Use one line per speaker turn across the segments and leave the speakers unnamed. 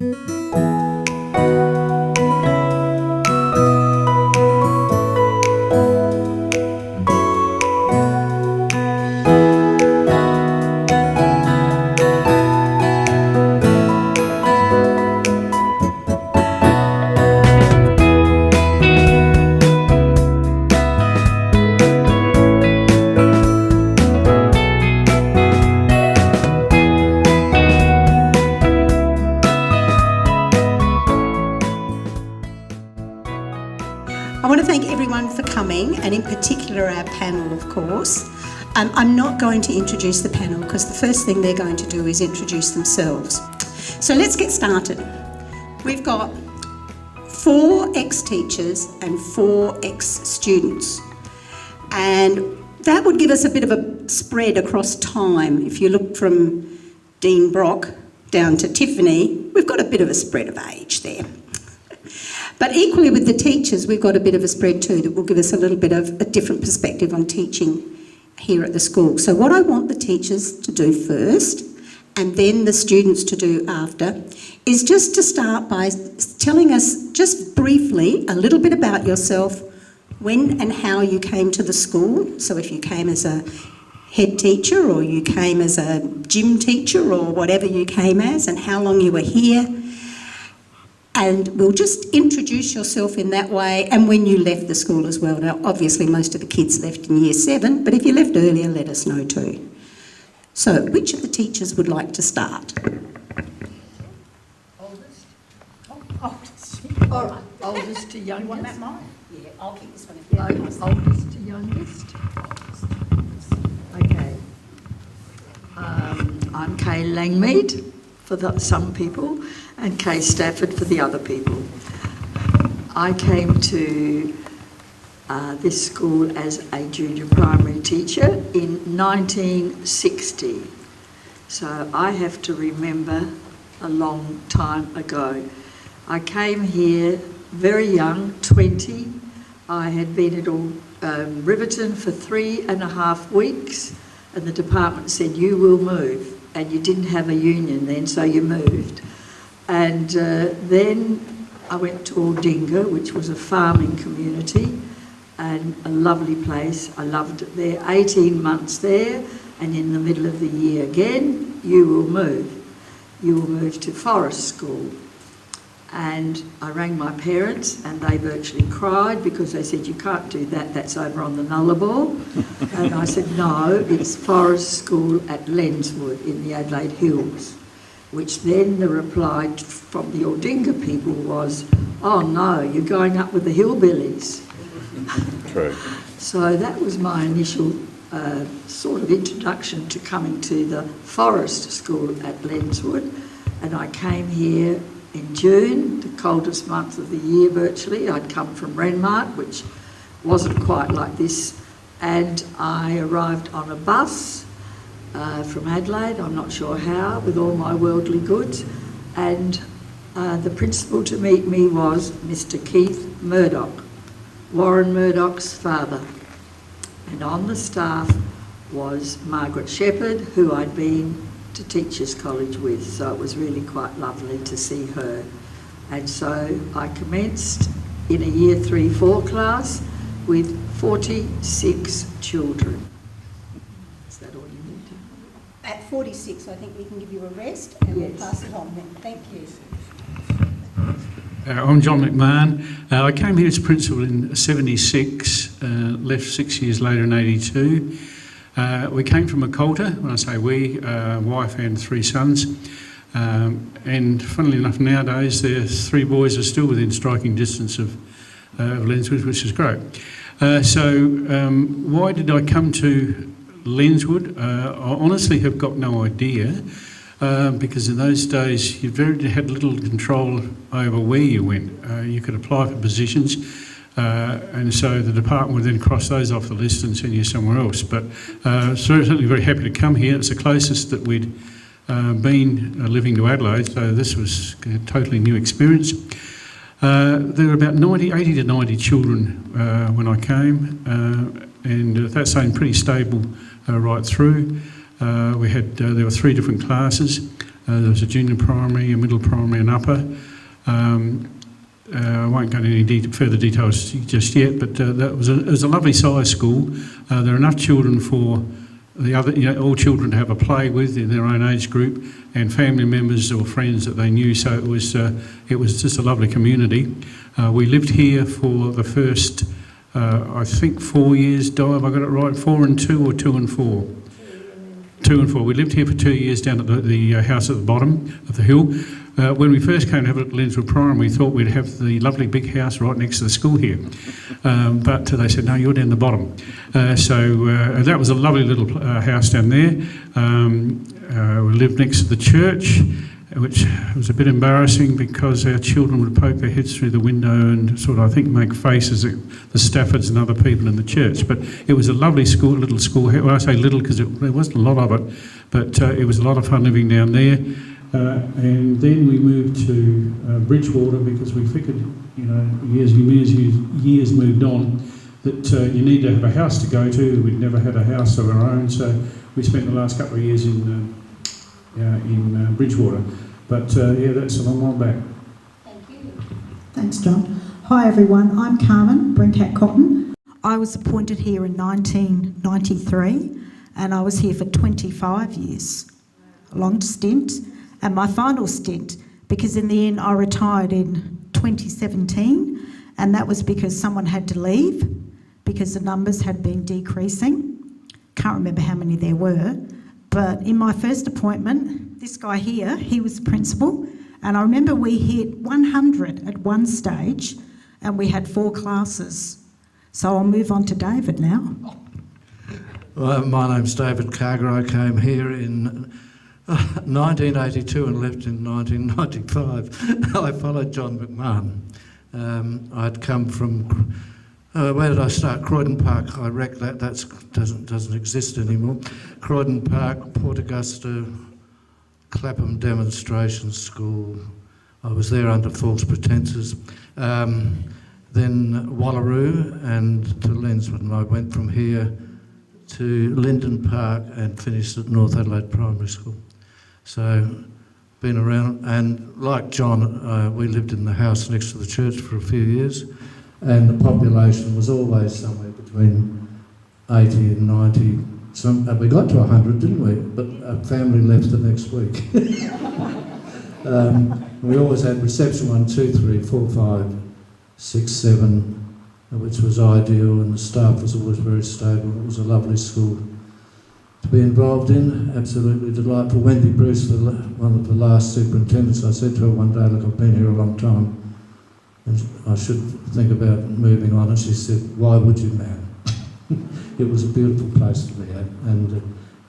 I want to thank everyone for coming, and in particular our panel, of course. I'm not going to introduce the panel because the first thing they're going to do is introduce themselves. So let's get started. We've got 4 ex-teachers and 4 ex-students, and that would give us a bit of a spread across time. If you look from Dean Brock down to Tiffany, we've got a bit of a spread of age there. But equally with the teachers, we've got a bit of a spread too that will give us a little bit of a different perspective on teaching here at the school. So what I want the teachers to do first, and then the students to do after, is just to start by telling us just briefly a little bit about yourself, when and how you came to the school. So if you came as a head teacher, or you came as a gym teacher, or whatever you came as, and how long you were here. And we'll just introduce yourself in that way, and when you left the school as well. Now, obviously, most of the kids left in year 7, but if you left earlier, let us know too. So, which of the teachers would like to start?
Oldest?
Oldest.
All right, oldest to youngest.
You want that mic? Yeah, I'll keep this one if you like.
Oldest to youngest. Okay. I'm Kay Langmead for some people, and Kay Stafford for the other people. I came to this school as a junior primary teacher in 1960. So I have to remember a long time ago. I came here very young, 20. I had been at Riverton for 3.5 weeks, and the department said, you will move. And you didn't have a union then, so you moved. And then I went to Aldinga, which was a farming community, and a lovely place. I loved it there. 18 months there, and in the middle of the year again, you will move. You will move to Forest School. And I rang my parents, and they virtually cried because they said, you can't do that, that's over on the Nullarbor. And I said, no, it's Forest School at Lenswood in the Adelaide Hills, which then the reply from the Aldinga people was, oh no, you're going up with the hillbillies.
True.
So that was my initial sort of introduction to coming to the Forest School at Lenswood. And I came here in June, the coldest month of the year virtually. I'd come from Renmark, which wasn't quite like this, and I arrived on a bus from Adelaide, I'm not sure how, with all my worldly goods, and the principal to meet me was Mr. Keith Murdoch, Warren Murdoch's father. And on the staff was Margaret Shepherd, who I'd been to Teachers College with, so it was really quite lovely to see her. And so I commenced in a year 3-4 class with 46 children. Is that all you need to know?
At 46, I think we can give you a rest, and
Yes.
we'll pass it on then. Thank you.
I'm John McMahon. I came here as principal in 76, left 6 years later in 82. We came from Macolta. When I say we, wife and 3 sons. And funnily enough, nowadays, the 3 boys are still within striking distance of Lenswood, which is great. So why did I come to Lenswood? I honestly have got no idea, because in those days you had little control over where you went. You could apply for positions, and so the department would then cross those off the list and send you somewhere else. But certainly very happy to come here. It's the closest that we'd been living to Adelaide, so this was a totally new experience. There were about 80 to 90 children when I came, and that stayed pretty stable right through. There were 3 different classes. There was a junior primary, a middle primary and upper. I won't go into any further details just yet, but it was a lovely size school. There are enough children for the other, all children to have a play with in their own age group, and family members or friends that they knew. So it was just a lovely community. We lived here for the first, I think, 4 years. Di, have I got it right? 4 and 2 or 2 and 4? 2 and 4. We lived here for 2 years down at the house at the bottom of the hill. When we first came to have a look at Lenswood Primary, we thought we'd have the lovely big house right next to the school here. But they said, no, you're down the bottom. So that was a lovely little house down there. We lived next to the church, which was a bit embarrassing because our children would poke their heads through the window and sort of, I think, make faces at the Staffords and other people in the church. But it was a lovely school, little school. Well, I say little because there wasn't a lot of it, but it was a lot of fun living down there. And then we moved to Bridgewater because we figured, years moved on, that you need to have a house to go to. We'd never had a house of our own, so we spent the last couple of years in Bridgewater. But that's a long while back.
Thank you. Thanks, John. Hi everyone, I'm Carmen Brentat Cotton. I was appointed here in 1993 and I was here for 25 years. A long stint. And my final stint, because in the end I retired in 2017, and that was because someone had to leave because the numbers had been decreasing. Can't remember how many there were, but in my first appointment, this guy here, he was the principal, and I remember we hit 100 at one stage and we had 4 classes. So I'll move on to David now.
Well, my name's David Carger. I came here in 1982 and left in 1995. I followed John McMahon. I'd come from, where did I start? Croydon Park. I reckon that doesn't exist anymore. Croydon Park, Port Augusta, Clapham Demonstration School. I was there under false pretences. Then Wallaroo and to Lenswood, and I went from here to Linden Park and finished at North Adelaide Primary School. So, been around, and like John, we lived in the house next to the church for a few years, and the population was always somewhere between 80 and 90. We got to 100, didn't we? But our family left the next week. We always had reception 1, 2, 3, 4, 5, 6, 7, which was ideal, and the staff was always very stable. It was a lovely school to be involved in, absolutely delightful. Wendy Bruce, one of the last superintendents, I said to her one day, look, I've been here a long time and I should think about moving on, and she said, why would you, man? It was a beautiful place to be at and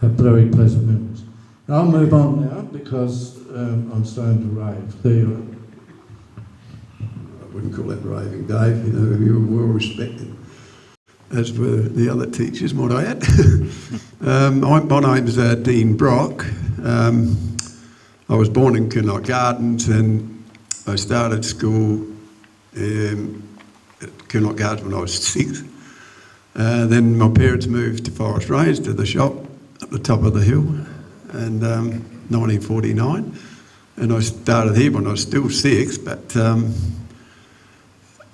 have very pleasant memories. Now, I'll move on now because I'm starting to rave. There you are.
I wouldn't call that raving, Dave. You were well respected, as were the other teachers, might I add. My name's Dean Brock. I was born in Kinloch Gardens and I started school at Kinloch Gardens when I was 6. Then my parents moved to Forest Range, to the shop at the top of the hill, in 1949. And I started here when I was still 6, but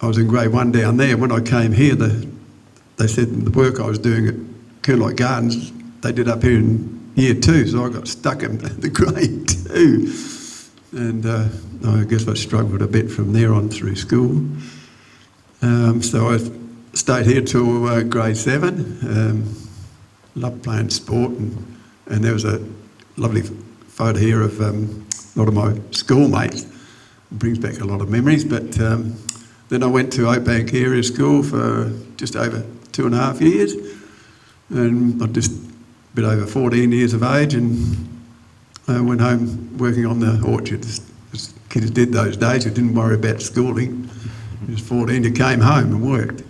I was in grade 1 down there. When I came here, they said the work I was doing at Kinloch Gardens, they did up here in year 2, so I got stuck in the grade 2. And I guess I struggled a bit from there on through school. So I stayed here till grade 7. Loved playing sport, and there was a lovely photo here of a lot of my schoolmates. It brings back a lot of memories, but then I went to Oakbank Area School for just over 2.5 years, and I'm just a bit over 14 years of age, and I went home working on the orchard, as kids did those days. You didn't worry about schooling. You was 14, you came home and worked.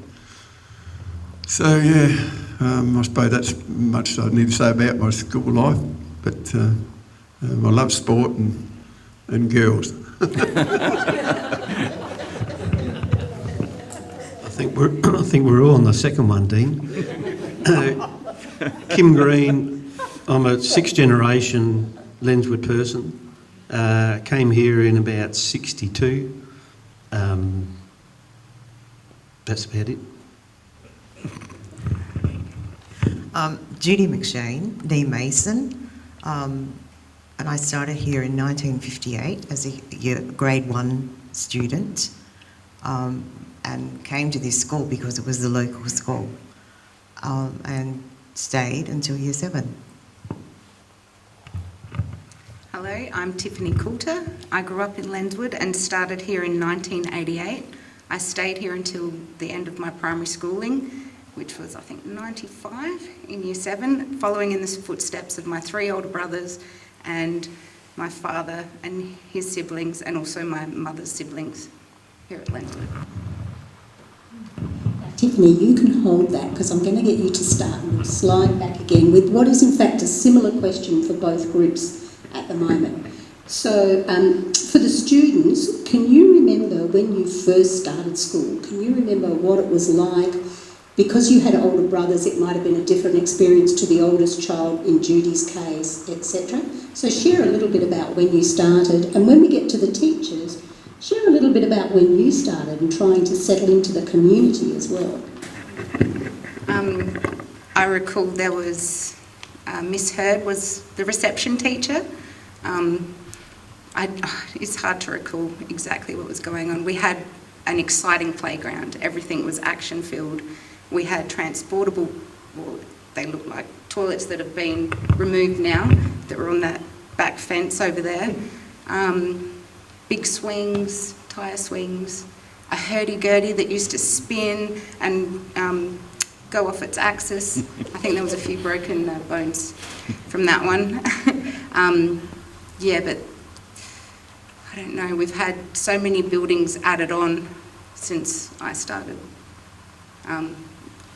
So yeah, I suppose that's much I need to say about my school life, but I love sport and girls.
I think we're all on the second one, Dean. Kim Green, I'm a 6th generation Lenswood person. Came here in about 62. That's about it.
Judy McShane, nee Mason, and I started here in 1958 as a grade 1 student, and came to this school because it was the local school, and stayed until year 7.
Hello, I'm Tiffany Coulter. I grew up in Lenswood and started here in 1988. I stayed here until the end of my primary schooling, which was, I think, 95 in year 7, following in the footsteps of my 3 older brothers and my father and his siblings, and also my mother's siblings here at Lenswood.
Tiffany, you can hold that because I'm going to get you to start and we'll slide back again with what is in fact a similar question for both groups at the moment. So for the students, can you remember when you first started school? Can you remember what it was like? Because you had older brothers, it might have been a different experience to the oldest child in Judy's case, etc. So share a little bit about when you started, and when we get to the teachers, share a little bit about when you started and trying to settle into the community as well.
I recall there was Miss Hurd was the reception teacher. It's hard to recall exactly what was going on. We had an exciting playground. Everything was action-filled. We had transportable, well, they look like toilets that have been removed now, that were on that back fence over there. Big swings, tyre swings, a hurdy-gurdy that used to spin and go off its axis. I think there was a few broken bones from that one. Yeah, but I don't know, we've had so many buildings added on since I started.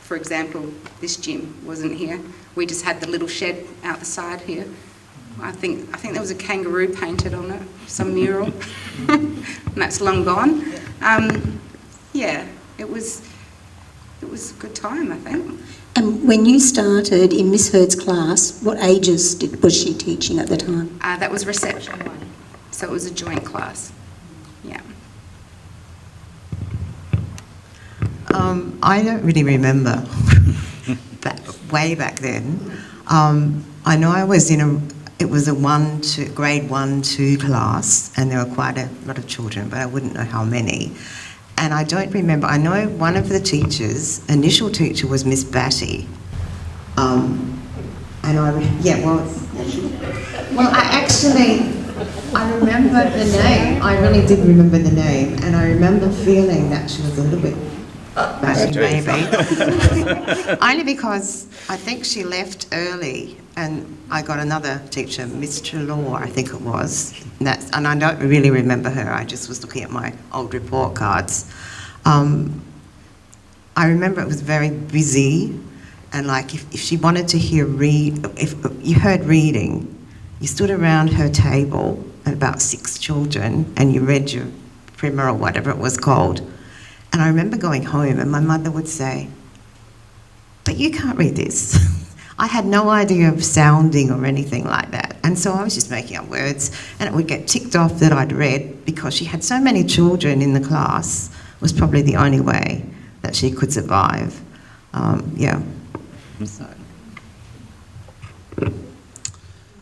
For example, this gym wasn't here. We just had the little shed out the side here. I think there was a kangaroo painted on it, some mural, and that's long gone. Yeah, it was a good time, I think.
And when you started in Miss Hurd's class, what ages was she teaching at the time?
That was reception 1, so it was a joint class. Yeah.
I don't really remember way back then. I know I was it was a grade 1-2 class, and there were quite a lot of children, but I wouldn't know how many. And I don't remember. I know one of the teachers, initial teacher, was Miss Batty. I remember the name. I really did remember the name, and I remember feeling that she was a little bit batty, maybe. Only because I think she left early, and I got another teacher, Mr. Law, I think it was. And I don't really remember her. I just was looking at my old report cards. I remember it was very busy, and like if she wanted to if you heard reading, you stood around her table, and about 6 children, and you read your primer or whatever it was called. And I remember going home, and my mother would say, "But you can't read this." I had no idea of sounding or anything like that. And so I was just making up words, and it would get ticked off that I'd read, because she had so many children in the class. It was probably the only way that she could survive. Yeah.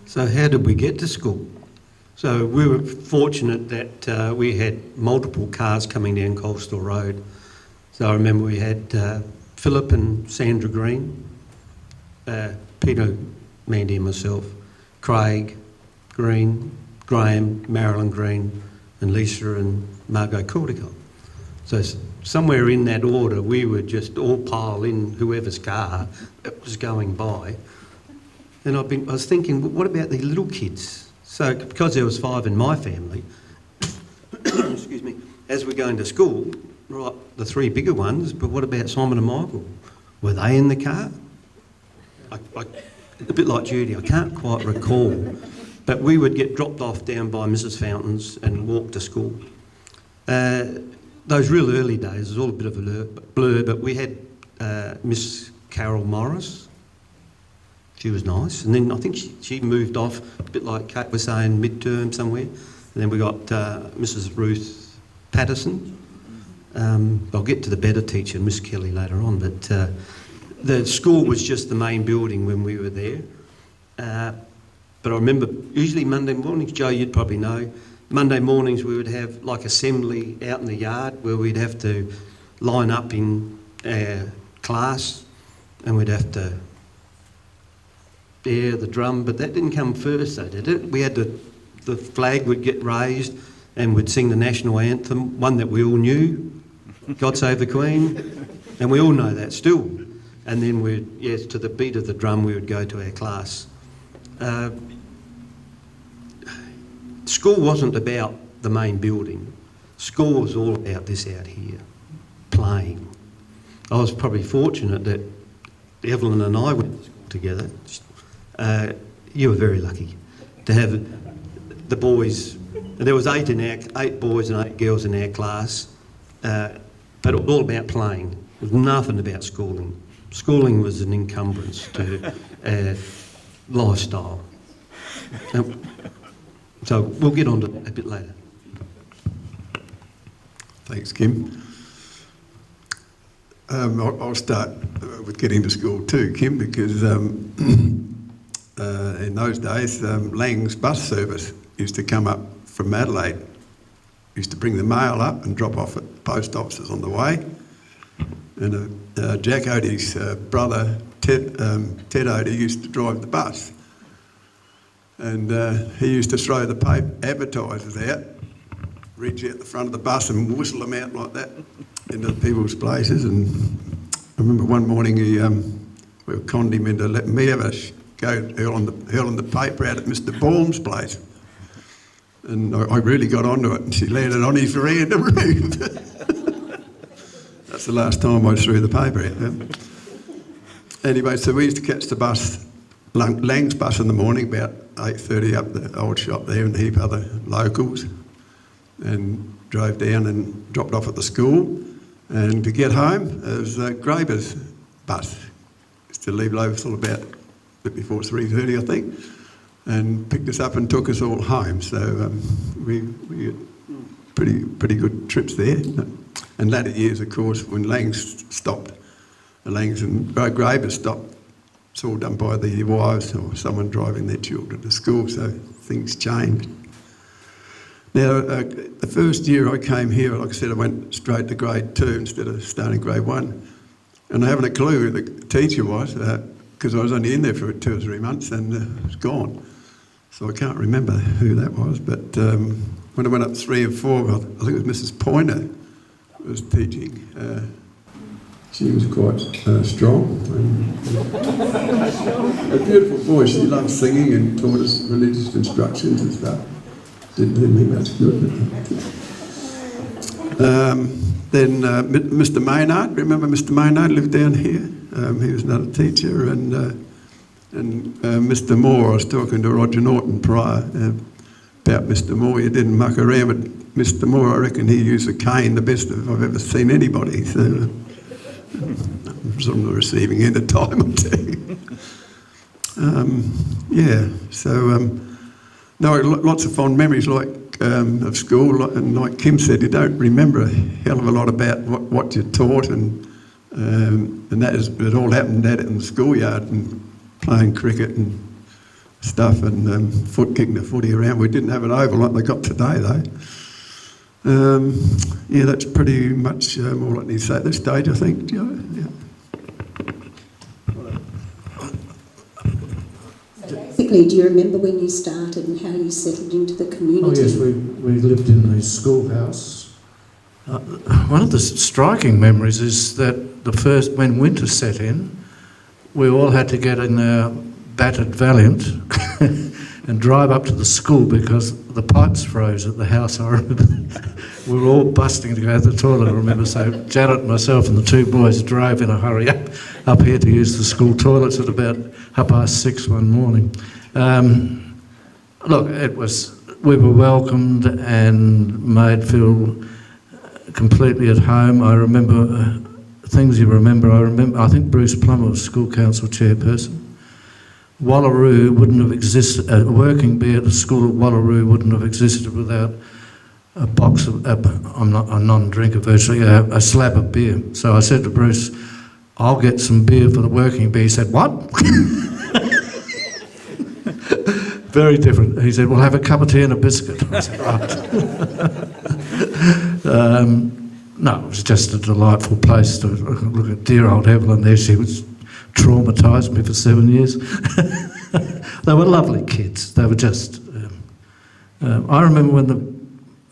So how did we get to school? So we were fortunate that we had multiple cars coming down Coastal Road. So I remember we had Philip and Sandra Green, Peter, Mandy and myself, Craig Green, Graham, Marilyn Green, and Lisa and Margot Caldicott. So somewhere in that order, we would just all pile in whoever's car that was going by. And I was thinking, well, what about the little kids? So because there was 5 in my family, excuse me, as we're going to school, right, the 3 bigger ones, but what about Simon and Michael? Were they in the car? A bit like Judy, I can't quite recall, but we would get dropped off down by Mrs. Fountains and walk to school. Those real early days, it was all a bit of a blur, but we had Miss Carol Morris. She was nice. And then I think she moved off, a bit like Kate was saying, midterm somewhere. And then we got Mrs. Ruth Patterson. I'll get to the better teacher, Miss Kelly, later on. But the school was just the main building when we were there. But I remember usually Monday mornings, Joe, you'd probably know, Monday mornings we would have like assembly out in the yard where we'd have to line up in our class and we'd have to air the drum, but that didn't come first though, did it? We had the flag would get raised and we'd sing the national anthem, one that we all knew, God Save the Queen, and we all know that still. And then to the beat of the drum we would go to our class. School wasn't about the main building. School was all about this out here, playing. I was probably fortunate that Evelyn and I went to school together. You were very lucky to have the boys. There was 8 boys and 8 girls in our class, but it was all about playing. It was nothing about schooling. Schooling was an encumbrance to lifestyle. So we'll get on to that a bit later.
Thanks, Kim. I'll start with getting to school too, Kim, because in those days, Lang's bus service used to come up from Adelaide. Used to bring the mail up and drop off at post offices on the way. And Jack Odie's brother, Ted Odie, used to drive the bus. And he used to throw the paper advertisers out, reach out the front of the bus and whistle them out like that into people's places. And I remember one morning we conned him into letting me have a go hurling the paper out at Mr. Baum's place. And I really got onto it and she landed on his rear in the room. That's the last time I threw the paper out. Anyway, so we used to catch the bus, Lang's bus in the morning, about 8:30 up the old shop there and a heap of other locals, and drove down and dropped off at the school. And to get home, it was Graber's bus. Used to leave Lowe's about a bit before 3:30, I think, and picked us up and took us all home. So we had pretty good trips there. And latter years, of course, when Lang's stopped, Lang's and Graber's stopped, it's all done by the wives or someone driving their children to school, so things changed. Now, the first year I came here, like I said, I went straight to grade 2 instead of starting grade 1. And I haven't a clue who the teacher was, because I was only in there for 2 or 3 months and it was gone. So I can't remember who that was, but when I went up 3 and 4, I think it was Mrs. Pointer was teaching. She was quite strong. A beautiful voice. She loved singing and taught us religious instructions and stuff. Didn't do me much good. Then Mr. Maynard, remember Mr. Maynard lived down here? He was another teacher. And Mr. Moore, I was talking to Roger Norton prior about Mr. Moore. You didn't muck around, but Mr. Moore, I reckon he used a cane the best of I've ever seen anybody. So I was on the receiving end of time, I'll tell you. No, lots of fond memories of school, and like Kim said, you don't remember a hell of a lot about what you taught, and it all happened at it in the schoolyard and playing cricket and stuff and kicking the footy around. We didn't have an oval like they got today, though. That's pretty much all I need to say at this stage, I think. Yeah.
Basically, do you remember when you started and how you settled into the community?
Oh yes, we lived in the schoolhouse. One of the striking memories is that when winter set in, we all had to get in our battered Valiant and drive up to the school because the pipes froze at the house. I remember we were all busting to go to the toilet, I remember. So Janet, myself and the 2 boys drove in a hurry up here to use the school toilets at about 6:30 one morning. We were welcomed and made feel completely at home. I remember things you remember. I think Bruce Plummer was school council chairperson. Wallaroo wouldn't have existed, a working bee at the school at Wallaroo wouldn't have existed without a box of, I'm not a non-drinker virtually, a slab of beer. So I said to Bruce, I'll get some beer for the working bee. He said, what? Very different. He said, we'll have a cup of tea and a biscuit. I said, right. No, it was just a delightful place to look at dear old Evelyn there. She was traumatised me for 7 years. They were lovely kids. They were just... I remember when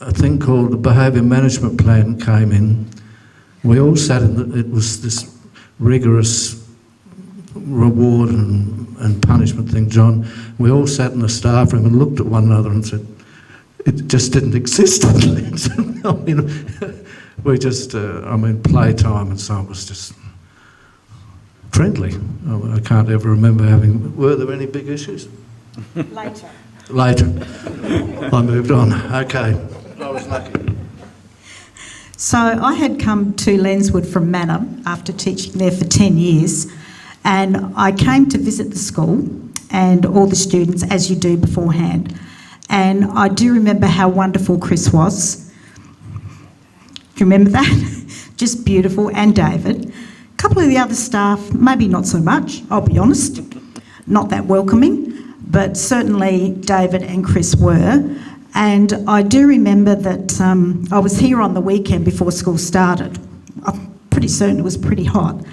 a thing called the Behaviour Management Plan came in, we all sat in it was this rigorous reward and punishment thing, John. We all sat in the staff room and looked at one another and said, it just didn't exist. I mean, we just, playtime and so on was just friendly. I can't ever remember were there any big issues? Later. I moved on. Okay. I was lucky.
So I had come to Lenswood from Manor after teaching there for 10 years, and I came to visit the school and all the students, as you do beforehand. And I do remember how wonderful Chris was. Do you remember that? Just beautiful. And David. A couple of the other staff, maybe not so much, I'll be honest. Not that welcoming, but certainly David and Chris were. And I do remember that I was here on the weekend before school started. I'm pretty certain it was pretty hot.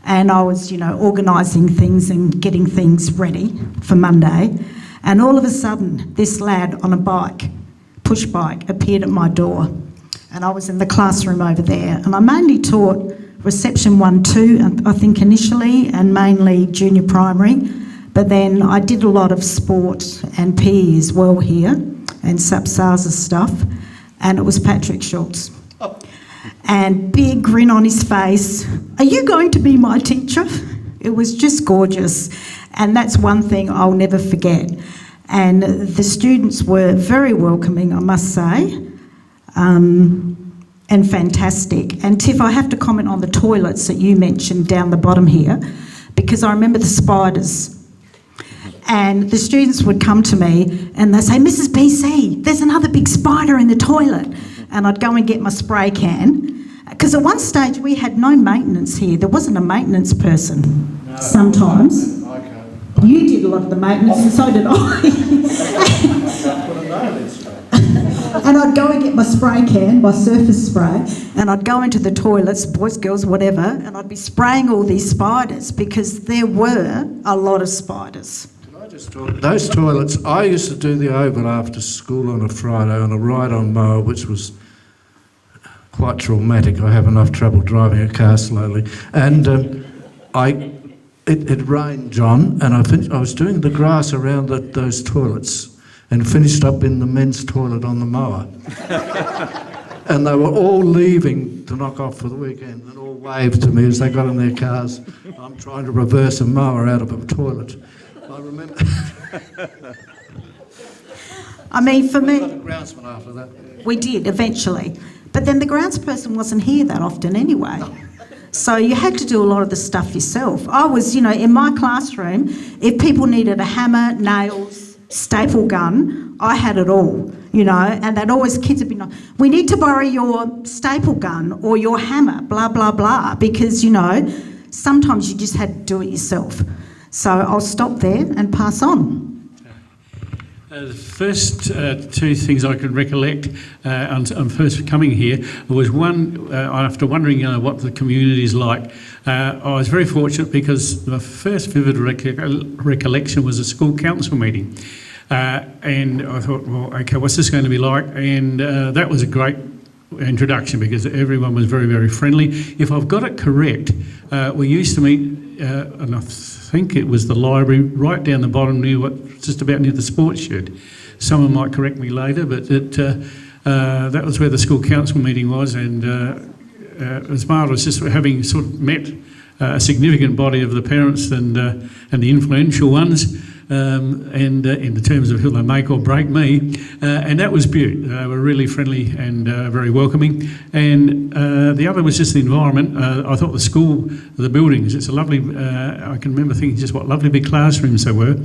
And I was, organising things and getting things ready for Monday. And all of a sudden, this lad on a bike, push bike, appeared at my door. And I was in the classroom over there. And I mainly taught reception 1, 2, I think initially, and mainly junior primary. But then I did a lot of sport and PE as well here, and SAPSASA stuff. And it was Patrick Schultz. And big grin on his face. Are you going to be my teacher? It was just gorgeous. And that's one thing I'll never forget. And the students were very welcoming, I must say, and fantastic. And Tiff, I have to comment on the toilets that you mentioned down the bottom here, because I remember the spiders. And the students would come to me and they'd say, Mrs. BC, there's another big spider in the toilet. And I'd go and get my spray can. Because at one stage we had no maintenance here. There wasn't a maintenance person sometimes. You did a lot of the maintenance and so did I. And I'd go and get my spray can, my surface spray, and I'd go into the toilets, boys, girls, whatever, and I'd be spraying all these spiders because there were a lot of spiders.
Those toilets, I used to do the Oval after school on a Friday on a ride-on mower, which was quite traumatic. I have enough trouble driving a car slowly. And it rained, John, and I was doing the grass around those toilets and finished up in the men's toilet on the mower. And they were all leaving to knock off for the weekend and all waved to me as they got in their cars. I'm trying to reverse a mower out of a toilet. I remember.
I mean, for me...
We got a groundsman after that.
We did, eventually. But then the groundsperson wasn't here that often anyway. So you had to do a lot of the stuff yourself. I was, in my classroom, if people needed a hammer, nails, staple gun, I had it all, and they'd always, kids would be like, we need to borrow your staple gun or your hammer, blah, blah, blah, because, sometimes you just had to do it yourself. So I'll stop there and pass on.
The first two things I could recollect on first coming here was one, after wondering what the community is like, I was very fortunate because the first vivid recollection was a school council meeting. And I thought, well, okay, what's this going to be like? And that was a great introduction because everyone was very, very friendly. If I've got it correct, we used to meet, and I think it was the library right down the bottom just about near the sports shed. Someone might correct me later, but that was where the school council meeting was, and it was marvellous just having sort of met a significant body of the parents and the influential ones. and in the terms of who they make or break me, and that was Butte. They were really friendly and very welcoming. And the other was just the environment. I thought the school, the buildings, it's a lovely, I can remember thinking just what lovely big classrooms they were.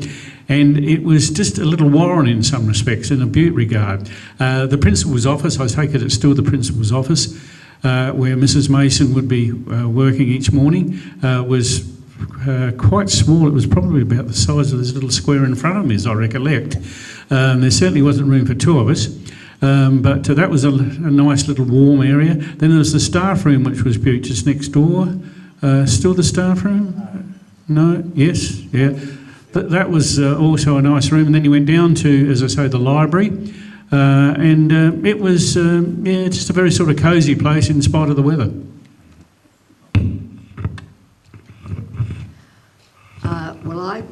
And it was just a little Warren in some respects, in a Butte regard. The principal's office, I take it it's still the principal's office, where Mrs Mason would be working each morning, was quite small. It was probably about the size of this little square in front of me, as I recollect. There certainly wasn't room for two of us, but that was a nice little warm area. Then there was the staff room, which was Butte, just next door. Still the staff room? No? Yes? Yeah. But that was also a nice room. And then you went down to, as I say, the library. And it was, just a very sort of cosy place in spite of the weather.
Well, I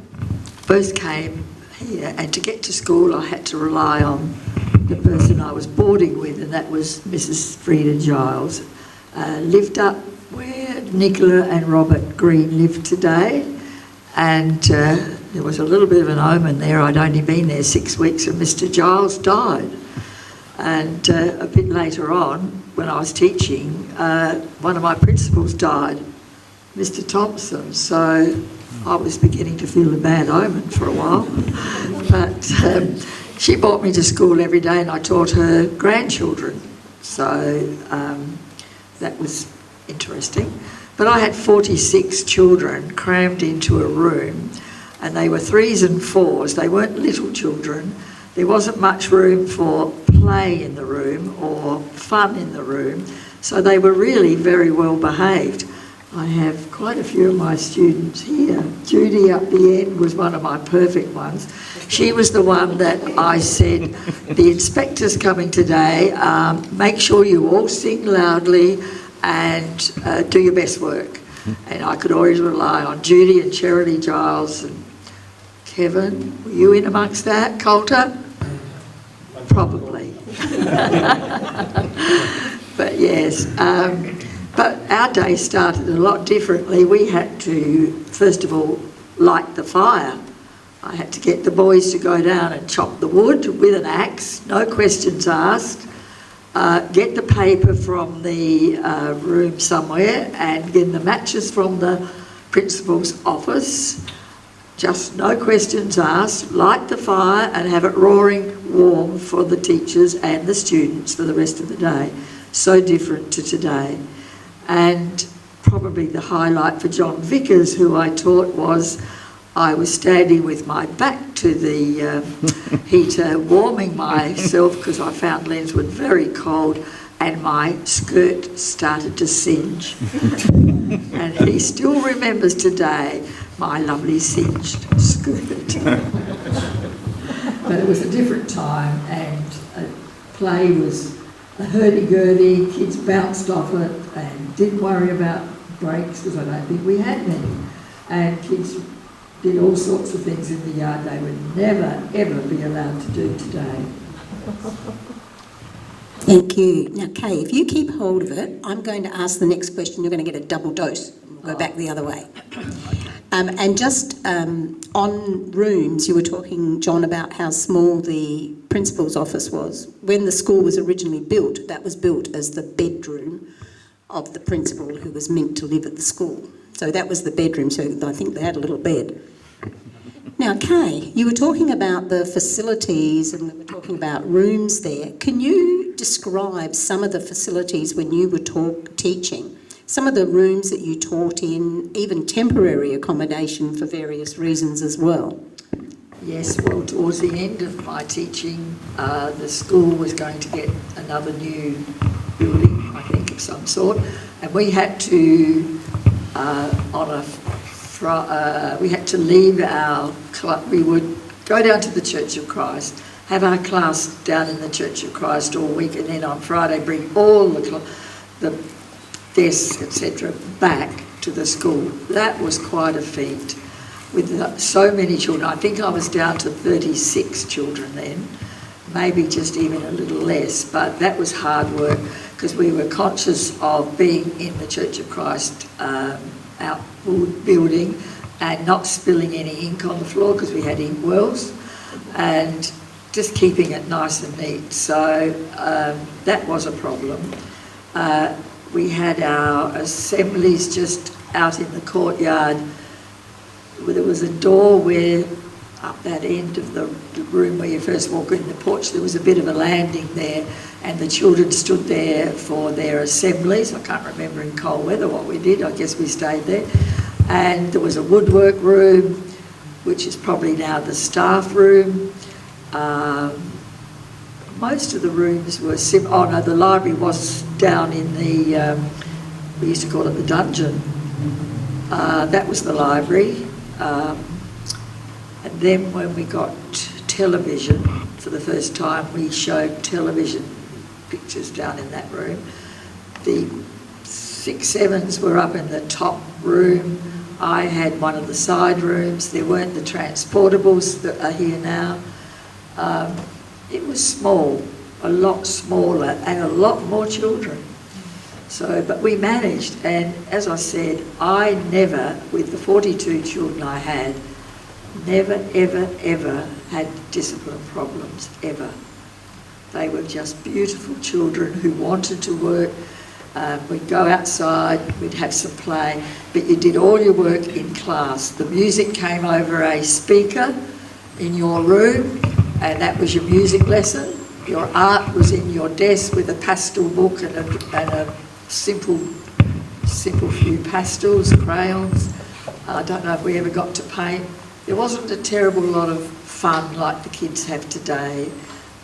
first came here, and to get to school I had to rely on the person I was boarding with, and that was Mrs Frida Giles. Lived up where Nicola and Robert Green live today, and there was a little bit of an omen there. I'd only been there 6 weeks and Mr Giles died. And a bit later on, when I was teaching, one of my principals died, Mr Thompson, so I was beginning to feel a bad omen for a while. But she brought me to school every day and I taught her grandchildren, so that was interesting. But I had 46 children crammed into a room, and they were 3s and 4s. They weren't little children. There wasn't much room for play in the room or fun in the room, so they were really very well behaved. I have quite a few of my students here. Judy up the end was one of my perfect ones. She was the one that I said, the inspector's coming today, make sure you all sing loudly and do your best work. And I could always rely on Judy and Charity Giles and Kevin. Were you in amongst that, Coulter? Probably. But yes, but our day started a lot differently. We had to, first of all, light the fire. I had to get the boys to go down and chop the wood with an axe, no questions asked. Get the paper from the room somewhere and get the matches from the principal's office. Just no questions asked, light the fire and have it roaring warm for the teachers and the students for the rest of the day. So different to today. And probably the highlight for John Vickers, who I taught, was I was standing with my back to the heater, warming myself because I found Lenswood very cold, and my skirt started to singe. And he still remembers today my lovely singed skirt. But it was a different time, and play was a hurdy-gurdy, kids bounced off it and didn't worry about breaks because I don't think we had many. And kids did all sorts of things in the yard they would never, ever be allowed to do today.
Thank you. Now, Kay, if you keep hold of it, I'm going to ask the next question. You're going to get a double dose. We'll go back the other way. And just on rooms, you were talking, John, about how small the principal's office was. When the school was originally built, that was built as the bedroom of the principal who was meant to live at the school. So that was the bedroom, so I think they had a little bed. Now, Kay, you were talking about the facilities and we were talking about rooms there. Can you describe some of the facilities when you were teaching? Some of the rooms that you taught in, even temporary accommodation for various reasons as well?
Yes, well, towards the end of my teaching, the school was going to get another new building, I think, of some sort, and we had to, we had to leave our club. We would go down to the Church of Christ, have our class down in the Church of Christ all week, and then on Friday bring all the desks, etc., back to the school. That was quite a feat with so many children. I think I was down to 36 children then, maybe just even a little less, but that was hard work because we were conscious of being in the Church of Christ outboard building and not spilling any ink on the floor because we had ink wells, and just keeping it nice and neat. So that was a problem. We had our assemblies just out in the courtyard. There was a door where, up that end of the room where you first walk in the porch, there was a bit of a landing there, and the children stood there for their assemblies. I can't remember in cold weather what we did. I guess we stayed there. And there was a woodwork room, which is probably now the staff room. Most of the rooms were the library was down in the, we used to call it the dungeon. That was the library. And then when we got television for the first time, we showed television pictures down in that room. The 6-7s were up in the top room. I had one of the side rooms. There weren't the transportables that are here now. It was small, a lot smaller, and a lot more children. So, but we managed, and as I said, I never, with the 42 children I had, never, ever, ever had discipline problems, ever. They were just beautiful children who wanted to work. We'd go outside, we'd have some play, but you did all your work in class. The music came over a speaker in your room, and that was your music lesson. Your art was in your desk with a pastel book and a simple few pastels, crayons. I don't know if we ever got to paint. There wasn't a terrible lot of fun like the kids have today,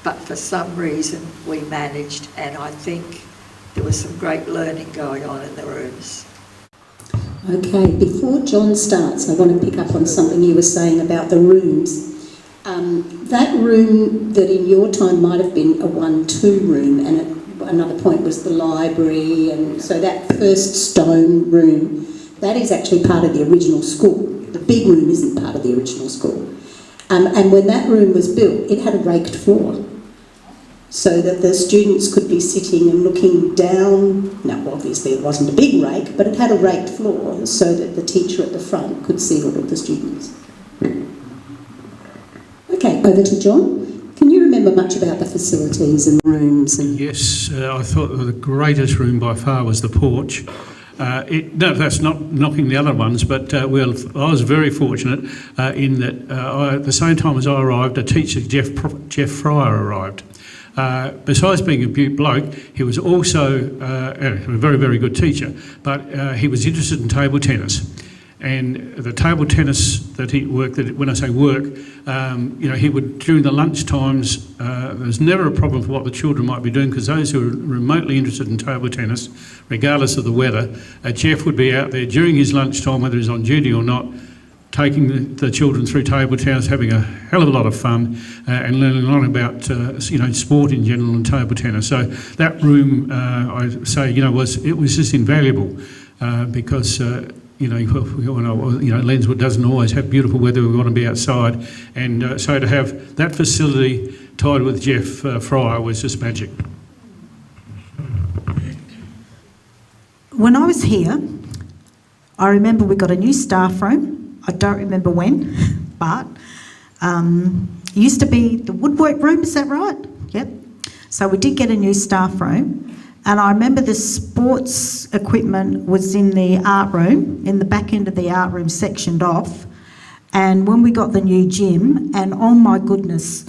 but for some reason we managed, and I think there was some great learning going on in the rooms.
Okay, before John starts, I want to pick up on something you were saying about the rooms. That room that in your time might have been a 1-2 room, and at another point was the library, and so that first stone room, that is actually part of the original school. The big room isn't part of the original school. And when that room was built, it had a raked floor, so that the students could be sitting and looking down. Now, obviously it wasn't a big rake, but it had a raked floor so that the teacher at the front could see all of the students. Okay, over to John. Can you remember much about the facilities and rooms?
Yes, I thought the greatest room by far was the porch. No, that's not knocking the other ones, but I was very fortunate in that at the same time as I arrived, a teacher, Jeff Fryer, arrived. Besides being a beaut bloke, he was also a very, very good teacher, but he was interested in table tennis. And the table tennis that he worked, when I say work, he would, during the lunch times, there was never a problem for what the children might be doing, because those who were remotely interested in table tennis, regardless of the weather, Jeff would be out there during his lunchtime, whether he's on duty or not, taking the children through table tennis, having a hell of a lot of fun, and learning a lot about sport in general and table tennis. So that room, I say, it was just invaluable because. Lenswood doesn't always have beautiful weather. We want to be outside, and so to have that facility tied with Jeff Fryer was just magic.
When I was here, I remember we got a new staff room. I don't remember when, but it used to be the woodwork room, is that right? Yep. So we did get a new staff room. And I remember the sports equipment was in the art room, in the back end of the art room, sectioned off. And when we got the new gym, and oh my goodness,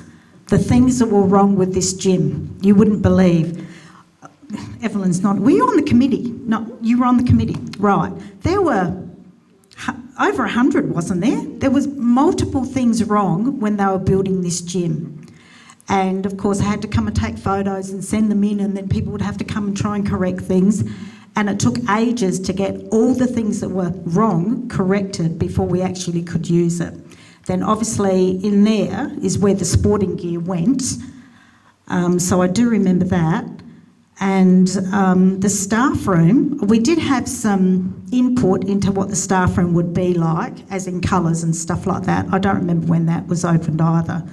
the things that were wrong with this gym, you wouldn't believe. Evelyn's not, were you on the committee? No, you were on the committee, right. There were over 100, wasn't there? There was multiple things wrong when they were building this gym. And of course I had to come and take photos and send them in, and then people would have to come and try and correct things. And it took ages to get all the things that were wrong corrected before we actually could use it. Then obviously in there is where the sporting gear went. So I do remember that. And the staff room, we did have some input into what the staff room would be like, as in colours and stuff like that. I don't remember when that was opened either.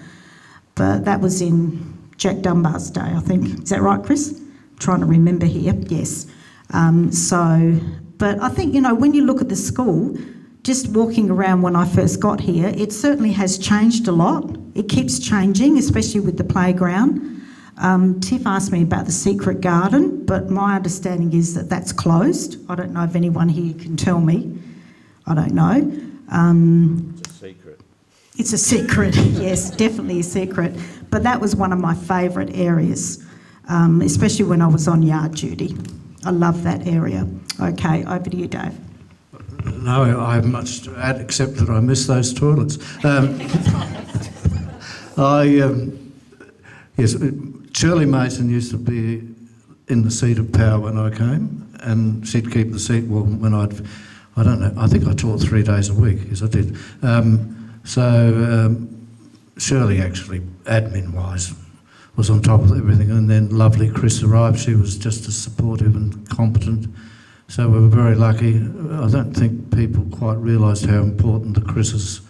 But that was in Jack Dunbar's day, I think. Is that right, Chris? I'm trying to remember here. Yes. But I think, when you look at the school, just walking around when I first got here, it certainly has changed a lot. It keeps changing, especially with the playground. Tiff asked me about the secret garden, but my understanding is that that's closed. I don't know if anyone here can tell me. I don't know.
It's a secret.
It's a secret, yes, definitely a secret. But that was one of my favourite areas, especially when I was on yard duty. I love that area. Okay, over to you, Dave.
No, I have much to add, except that I miss those toilets. Yes, Shirley Mason used to be in the seat of power when I came, and she'd keep the seat warm when I don't know, I think I taught 3 days a week, yes I did. Shirley actually, admin-wise, was on top of everything, and then lovely Chris arrived. She was just as supportive and competent. So we were very lucky. I don't think people quite realised how important the Chris's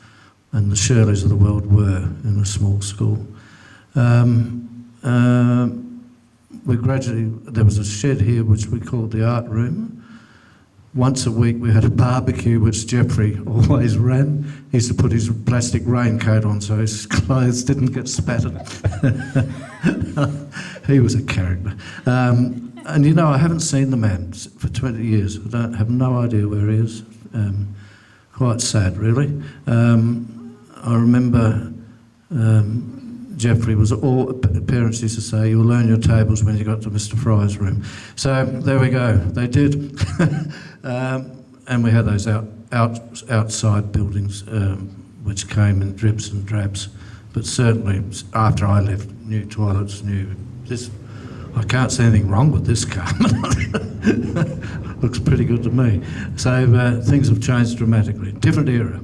and the Shirleys of the world were in a small school. There was a shed here which we called the art room. Once a week we had a barbecue which Jeffrey always ran. He used to put his plastic raincoat on so his clothes didn't get spattered. He was a character. And you know, I haven't seen the man for 20 years. I have no idea where he is. Quite sad, really. I remember Jeffrey parents used to say, you'll learn your tables when you got to Mr. Fry's room. So there we go, they did. And we had those outside buildings which came in dribs and drabs. But certainly, after I left, new toilets, I can't see anything wrong with this car. Looks pretty good to me. So things have changed dramatically. Different era.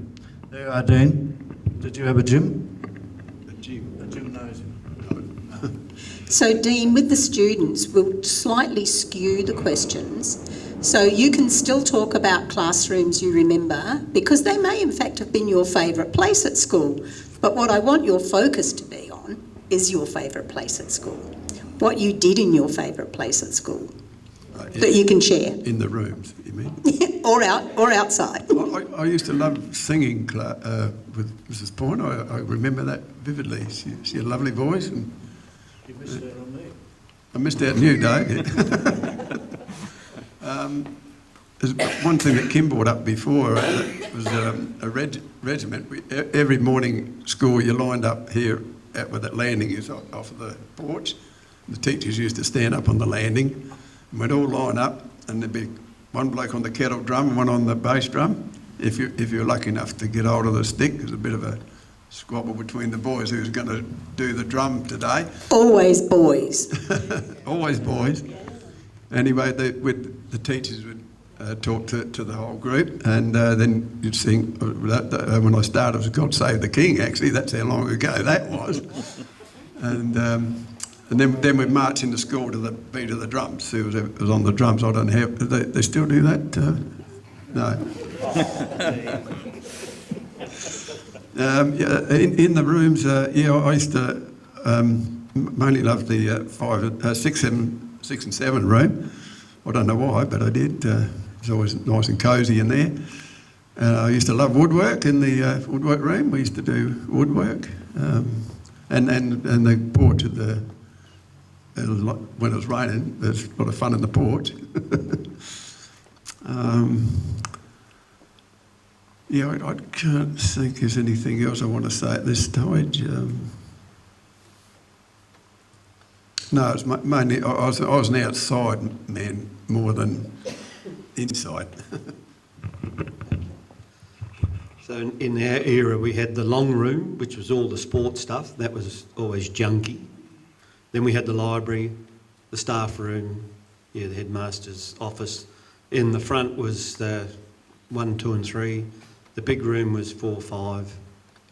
There you are, Dean. Did you have a gym? A gymnasium.
So, Dean, with the students, we'll slightly skew the questions. So you can still talk about classrooms you remember, because they may in fact have been your favourite place at school. But what I want your focus to be on is your favourite place at school. What you did in your favourite place at school that you can share.
In the rooms, you mean?
or outside.
I used to love singing with Mrs. Point. I remember that vividly. She had a lovely voice. And
you missed out on me.
I missed out on you, Dave. There's one thing that Kim brought up before was a regiment. Every morning school, you lined up here where that landing is off of the porch. The teachers used to stand up on the landing, and we'd all line up, and there'd be one bloke on the kettle drum and one on the bass drum. If you're lucky enough to get hold of the stick, there's a bit of a squabble between the boys who's going to do the drum today.
Always boys.
Always boys. Anyway, the teachers would talk to the whole group, and then you'd sing. When I started, it was "God Save the King." Actually, that's how long ago that was. And then we'd march into school to the beat of the drums. Who was on the drums? I don't know. They still do that? No. In the rooms, I used to mainly love the 6 and 7 room. I don't know why, but I did. It's always nice and cosy in there. I used to love woodwork in the woodwork room. We used to do woodwork, and the porch of the. When it was raining, there's a lot of fun in the porch. I can't think there's anything else I want to say at this stage. No, it's mainly I was an outside man more than inside.
So in our era, we had the long room, which was all the sports stuff. That was always junky. Then we had the library, the staff room, the headmaster's office. In the front was the 1, 2 and 3. The big room was 4, 5,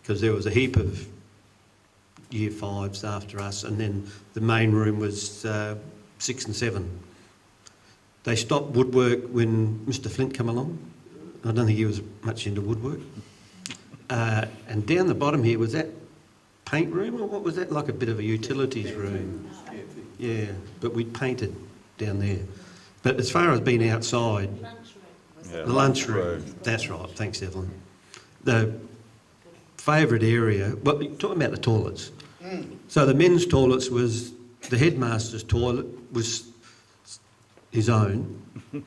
because there was a heap of year 5s after us, and then the main room was 6 and 7. They stopped woodwork when Mr. Flint came along. I don't think he was much into woodwork. And down the bottom here, was that paint room, or what was that? Like a bit of a utilities room. Yeah, but we painted down there. But as far as being outside,
Yeah,
The lunchroom. That's right. Thanks, Evelyn. The favourite area, well, you're talking about the toilets. So the men's toilets was, the headmaster's toilet was his own,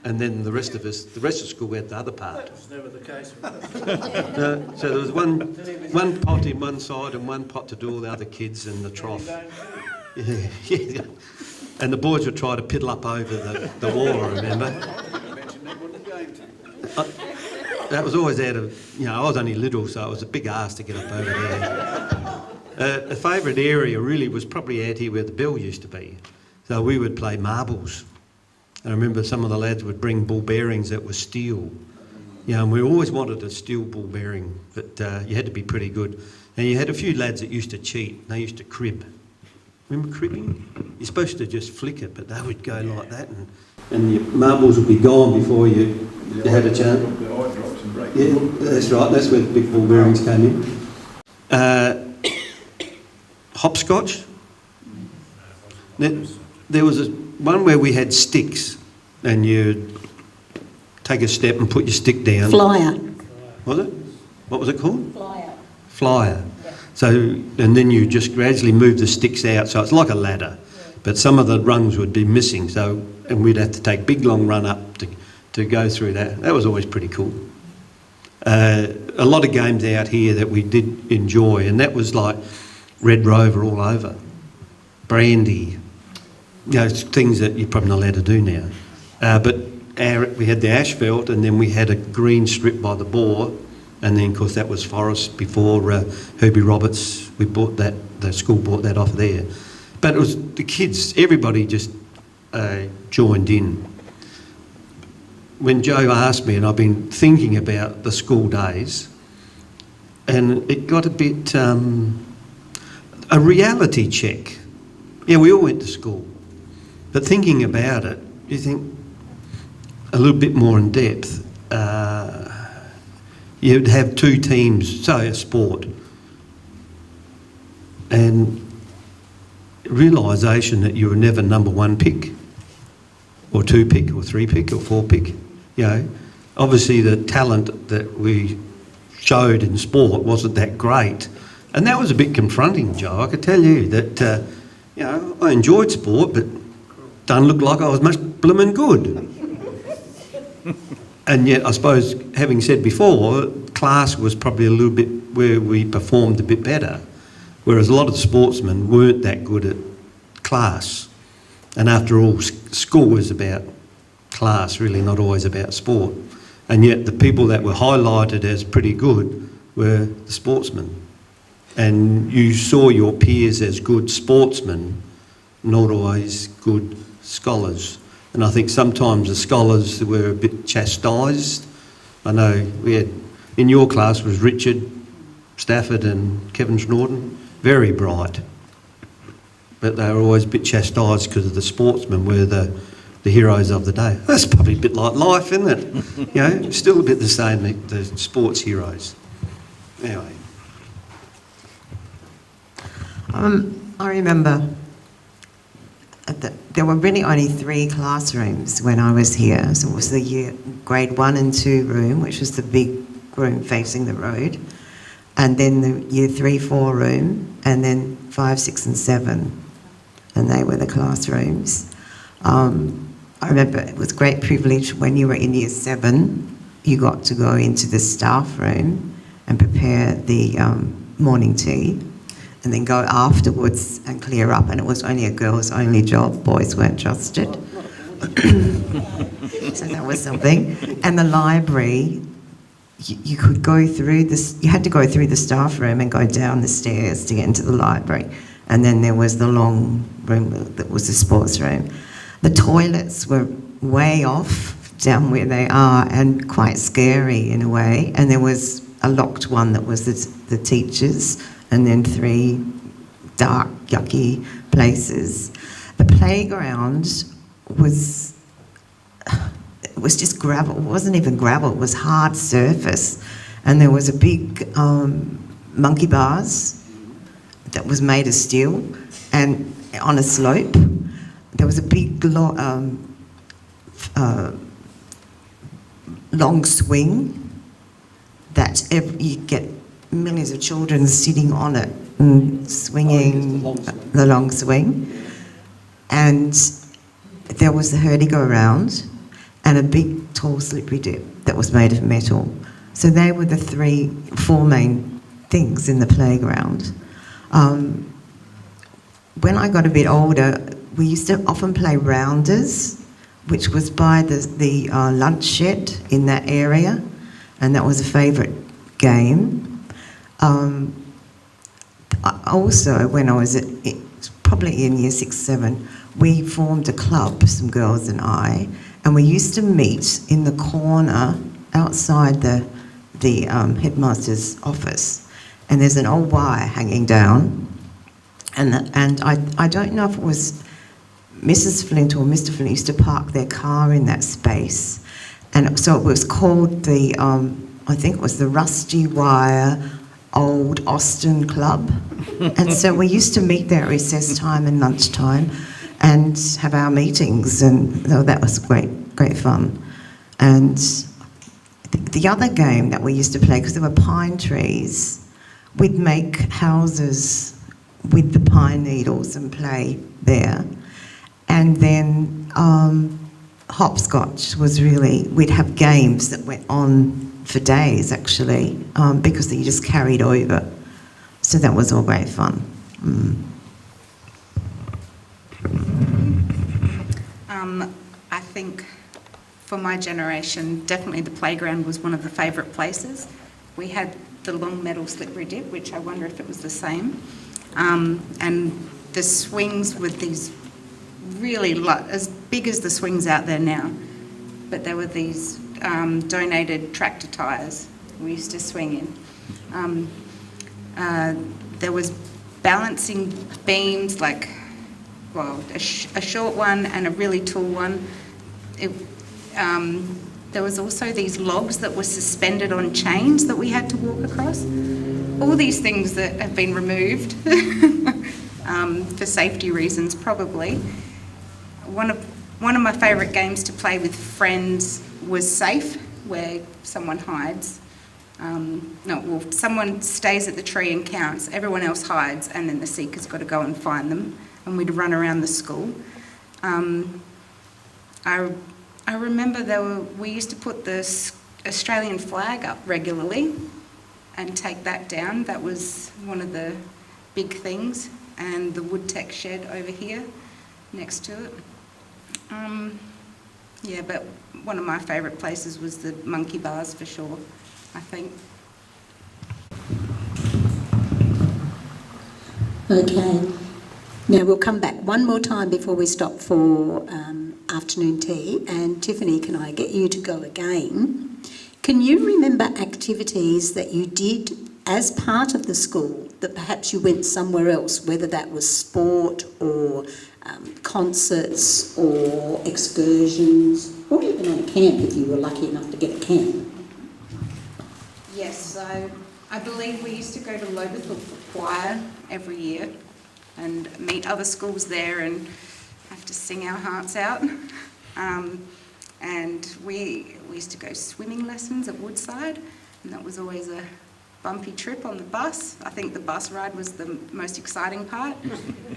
and then the rest of the school had the other part.
That was never the case.
So there was one pot in one side and one pot to do all the other kids and the trough. Yeah. And the boys would try to piddle up over the wall, I remember. That was always out of, I was only little, so it was a big ask to get up over there. A favourite area really was probably out here where the bell used to be. So we would play marbles. I remember some of the lads would bring ball bearings that were steel. And we always wanted a steel ball bearing, but you had to be pretty good. And you had a few lads that used to cheat. They used to crib. Remember cribbing? You're supposed to just flick it, but they would go like that, and your marbles would be gone before you had a chance. Yeah, that's right. That's where the big ball bearings came in. Hopscotch. There was one where we had sticks, and you'd take a step and put your stick down.
Flyer.
Was it? What was it called?
Flyer.
Flyer. So, and then you just gradually move the sticks out, so it's like a ladder, but some of the rungs would be missing, so, and we'd have to take big long run up to go through that. That was always pretty cool. A lot of games out here that we did enjoy, and that was like Red Rover all over, brandy, things that you're probably not allowed to do now. But we had the asphalt, and then we had a green strip by the bore. And then, of course, that was forest before Herbie Roberts. The school bought that off there. But it was the kids, everybody just joined in. When Joe asked me, and I've been thinking about the school days, and it got a bit a reality check. Yeah, we all went to school. But thinking about it, you think a little bit more in depth. You'd have two teams, say a sport, and realisation that you were never number one pick, or two pick, or three pick, or four pick. Obviously the talent that we showed in sport wasn't that great, and that was a bit confronting, Joe. I could tell you that, I enjoyed sport, but don't look like I was much blooming good. And yet, I suppose, having said before, class was probably a little bit where we performed a bit better, whereas a lot of the sportsmen weren't that good at class. And after all, school was about class, really, not always about sport. And yet, the people that were highlighted as pretty good were the sportsmen. And you saw your peers as good sportsmen, not always good scholars. And I think sometimes the scholars were a bit chastised. I know we had, in your class was Richard Stafford and Kevin Schnorton, very bright. But they were always a bit chastised because of the sportsmen were the heroes of the day. That's probably a bit like life, isn't it? Still a bit the same, the sports heroes. Anyway.
I remember there were really only 3 classrooms when I was here. So it was the grade 1 and 2 room, which was the big room facing the road, and then the year 3, 4 room, and then 5, 6 and 7, and they were the classrooms. I remember it was a great privilege when you were in year 7, you got to go into the staff room and prepare the morning tea, and then go afterwards and clear up, and it was only a girls' only job, boys weren't trusted. So that was something. And the library, you could go through this, you had to go through the staff room and go down the stairs to get into the library. And then there was the long room that was the sports room. The toilets were way off down where they are and quite scary in a way. And there was a locked one that was the teachers, and then 3 dark, yucky places. The playground was just gravel. It wasn't even gravel, it was hard surface. And there was a big monkey bars that was made of steel, and on a slope. There was a big long swing that you get millions of children sitting on it and swinging the long swing. And there was the hurdy-go-round and a big, tall, slippery dip that was made of metal. So they were the four main things in the playground. When I got a bit older, we used to often play rounders, which was by the lunch shed in that area, and that was a favourite game. Also, when I was probably in year 6, 7, we formed a club, some girls and I, and we used to meet in the corner outside the headmaster's office, and there's an old wire hanging down, and I don't know if it was Mrs. Flint or Mr. Flint used to park their car in that space, and so it was called I think it was the Rusty Wire Old Austin Club, and so we used to meet there at recess time and lunchtime and have our meetings, and that was great fun. And the other game that we used to play, because there were pine trees, we'd make houses with the pine needles and play there. And then hopscotch was we'd have games that went on for days actually, because you just carried over. So that was all great fun.
I think for my generation, definitely the playground was one of the favourite places. We had the long metal slippery dip, which I wonder if it was the same. And the swings with these really as big as the swings out there now, but there were these donated tractor tyres we used to swing in. There was balancing beams, like, well, a short one and a really tall one. There was also these logs that were suspended on chains that we had to walk across. All these things that have been removed for safety reasons, probably. One of my favourite games to play with friends was Safe, where someone hides. Someone stays at the tree and counts, everyone else hides, and then the seeker's got to go and find them, and we'd run around the school. I remember we used to put the Australian flag up regularly and take that down. That was one of the big things, and the wood tech shed over here next to it. But one of my favourite places was the monkey bars for sure, I think.
Okay. Now we'll come back one more time before we stop for afternoon tea. And Tiffany, can I get you to go again? Can you remember activities that you did as part of the school that perhaps you went somewhere else, whether that was sport or concerts or excursions, or even on a camp if you were lucky enough to get a camp?
Yes, so I believe we used to go to Lobethal for choir every year and meet other schools there and have to sing our hearts out. And we used to go swimming lessons at Woodside, and that was always a bumpy trip on the bus. I think the bus ride was the most exciting part.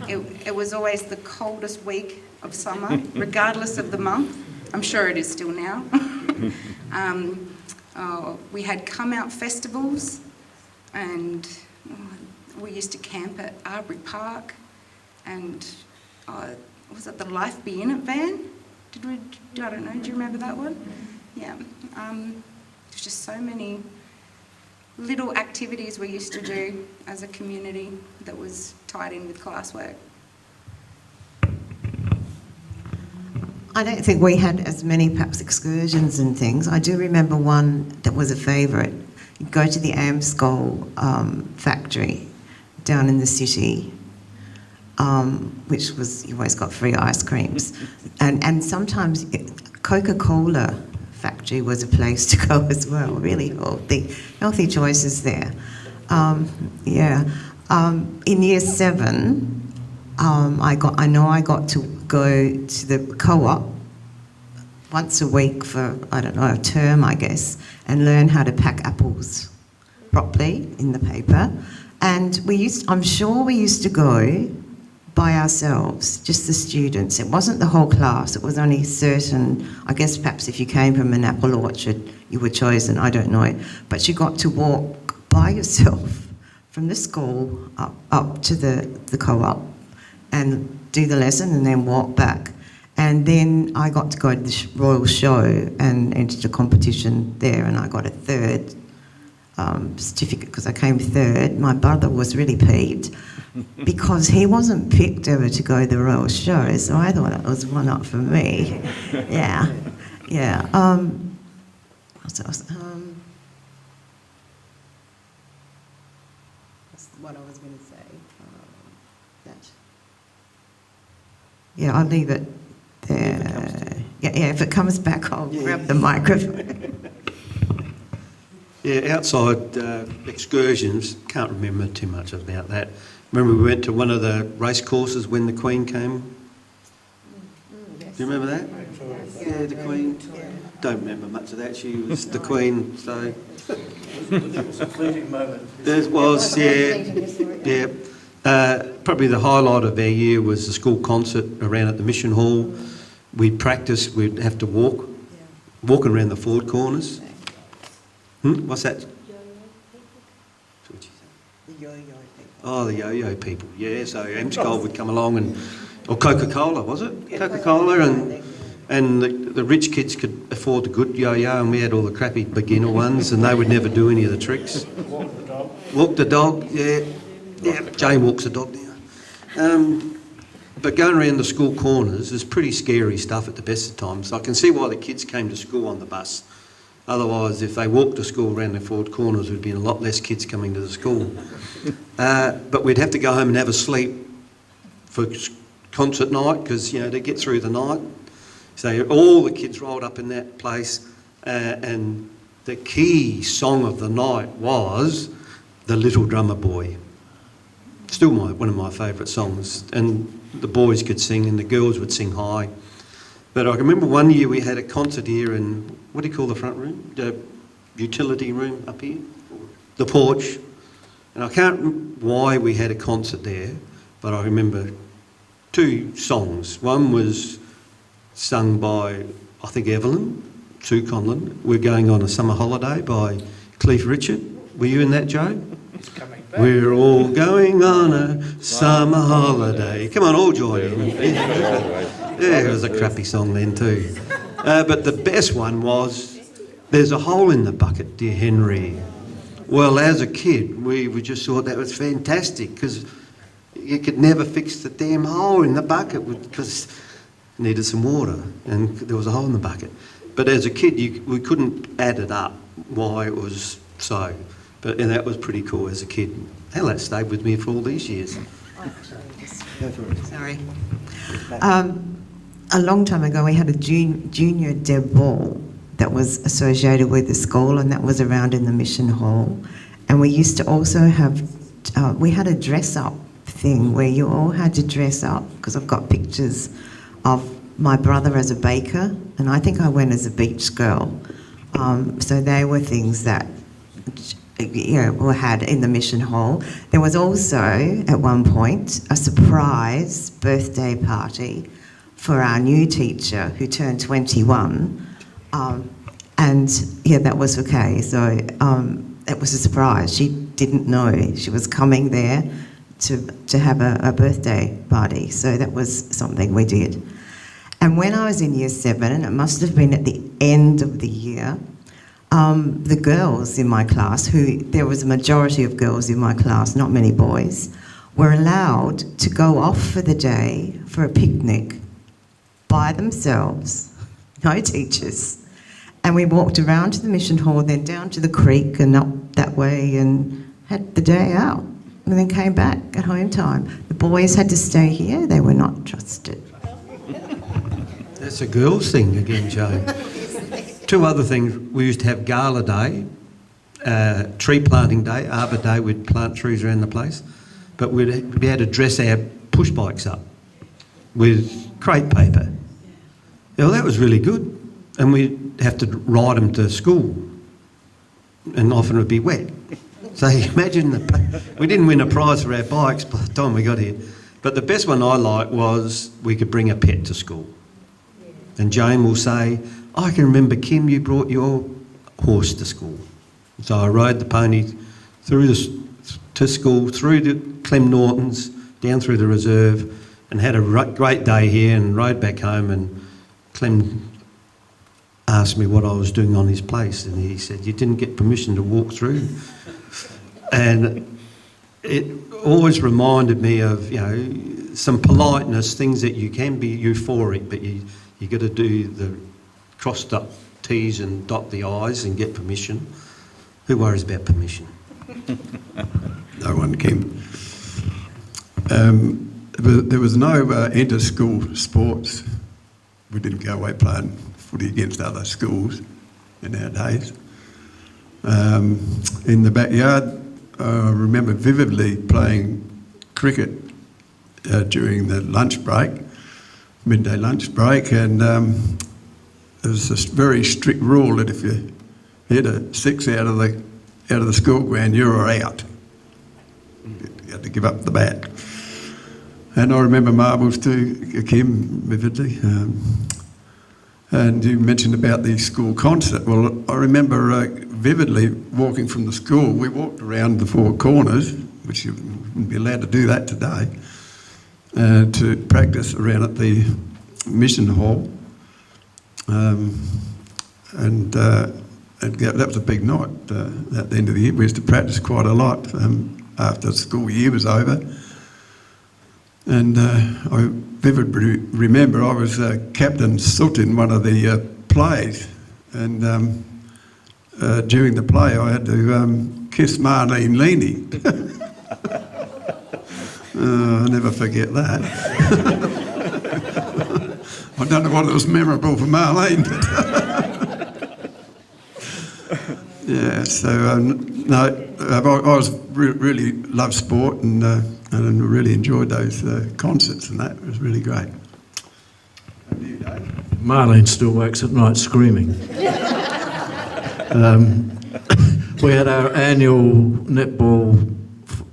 It was always the coldest week of summer, regardless of the month. I'm sure it is still now. We had come-out festivals, and we used to camp at Arbury Park, and was it the Life Be In It van? I don't know, do you remember that one? Yeah. There's just so many little activities we used to do as a community that was tied in with classwork.
I don't think we had as many perhaps excursions and things. I do remember one that was a favourite. You'd go to the Amscol factory down in the city, which was, you always got free ice creams. And sometimes Coca-Cola factory was a place to go as well. Really healthy choices there. In year 7, I got to go to the co-op once a week for, I don't know, a term, I guess, and learn how to pack apples properly in the paper. And I'm sure we used to go by ourselves, just the students. It wasn't the whole class, it was only certain, I guess perhaps if you came from an apple orchard, you were chosen, I don't know. But you got to walk by yourself from the school up to the co-op and do the lesson and then walk back. And then I got to go to the Royal Show and entered a competition there, and I got a third certificate because I came third. My brother was really peeved because he wasn't picked ever to go to the Royal Show, so I thought it was one up for me. Yeah. What I was going to say. Yeah, I'll leave it there. Yeah, if it comes back, I'll grab the microphone.
Yeah, outside excursions, can't remember too much about that. Remember we went to one of the race courses when the Queen came? Do you remember that? Yeah, the Queen. Don't remember much of that. She was the Queen, so...
It was a fleeting moment.
There was, yeah. Probably the highlight of our year was the school concert around at the Mission Hall. We'd practice, we'd have to walk around the Ford corners. What's that?
The yo-yo people.
Oh, the yo-yo people, yeah. So Amscold would come along or Coca-Cola, was it? Yeah, Coca-Cola and the rich kids could afford the good yo-yo and we had all the crappy beginner ones and they would never do any of the tricks. Walk the dog, yeah. Yeah, Jane walks the dog now. But going around the school corners is pretty scary stuff at the best of times. I can see why the kids came to school on the bus. Otherwise, if they walked to school around the Ford corners, there would be a lot less kids coming to the school. But we'd have to go home and have a sleep for concert night because, to get through the night. So all the kids rolled up in that place and the key song of the night was The Little Drummer Boy. Still one of my favourite songs. And the boys could sing and the girls would sing high. But I can remember one year we had a concert here in, what do you call the front room? The utility room up here? The porch. And I can't remember why we had a concert there, but I remember two songs. One was sung by, I think, Evelyn, Sue Conlon. We're Going on a Summer Holiday by Cliff Richard. Were you in that, Joe?
It's coming back.
We're all going on a summer holiday. Come on, all join in. Yeah, it was a crappy song then too. But the best one was There's a Hole in the Bucket, Dear Henry. Well, as a kid, we just thought that was fantastic because you could never fix the damn hole in the bucket because it needed some water and there was a hole in the bucket. But as a kid, we couldn't add it up why it was so. And that was pretty cool as a kid. Hell, that stayed with me for all these years.
Sorry. A long time ago, we had a junior deb ball that was associated with the school, and that was around in the Mission Hall. And we used to also have, we had a dress-up thing where you all had to dress up, because I've got pictures of my brother as a baker, and I think I went as a beach girl. So they were things that were had in the Mission Hall. There was also, at one point, a surprise birthday party for our new teacher who turned 21. That was okay. So it was a surprise. She didn't know she was coming there to have a birthday party. So that was something we did. And when I was in year 7, and it must have been at the end of the year, the girls in my class, there was a majority of girls in my class, not many boys, were allowed to go off for the day for a picnic by themselves, no teachers. And we walked around to the Mission Hall, then down to the creek and up that way and had the day out. And then came back at home time. The boys had to stay here, they were not trusted.
That's a girls' thing again, Joe. Two other things. We used to have Gala Day, tree planting day, Arbor Day. We'd plant trees around the place. But we'd be able to dress our push bikes up with crepe paper. Well, that was really good. and we'd have to ride them to school, and often it would be wet. So imagine, we didn't win a prize for our bikes by the time we got here. But the best one I liked was we could bring a pet to school. And Jane will say, I can remember, Kim, you brought your horse to school. So I rode the pony to school, through to Clem Norton's, down through the reserve, and had a great day here and rode back home, and Clem asked me what I was doing on his place, and he said, you didn't get permission to walk through. And it always reminded me of, you know, some politeness, things that you can be euphoric, but you got to do the cross the T's and dot the I's and get permission. Who worries about permission?
No one, Kim. There was no inter-school sports. We didn't go away playing footy against other schools in our days. In the backyard, I remember vividly playing cricket during the lunch break, midday lunch break, and there was this very strict rule that if you hit a six out of the school ground, you were out. You had to give up the bat. And I remember marbles too, Kim, vividly. And you mentioned about the school concert. Well, I remember vividly walking from the school. We walked around the four corners, which you wouldn't be allowed to do that today, to practice around at the mission hall. And that was a big night at the end of the year. We used to practice quite a lot after the school year was over. And I vividly remember I was Captain Soot in one of the plays, and during the play I had to kiss Marlene Leaney. I'll never forget that. I don't know whether it was memorable for Marlene, but yeah, so no, I was really loved sport and really enjoyed those concerts, and that was really great. And you, Dave?
Marlene still wakes at night screaming. We had our annual netball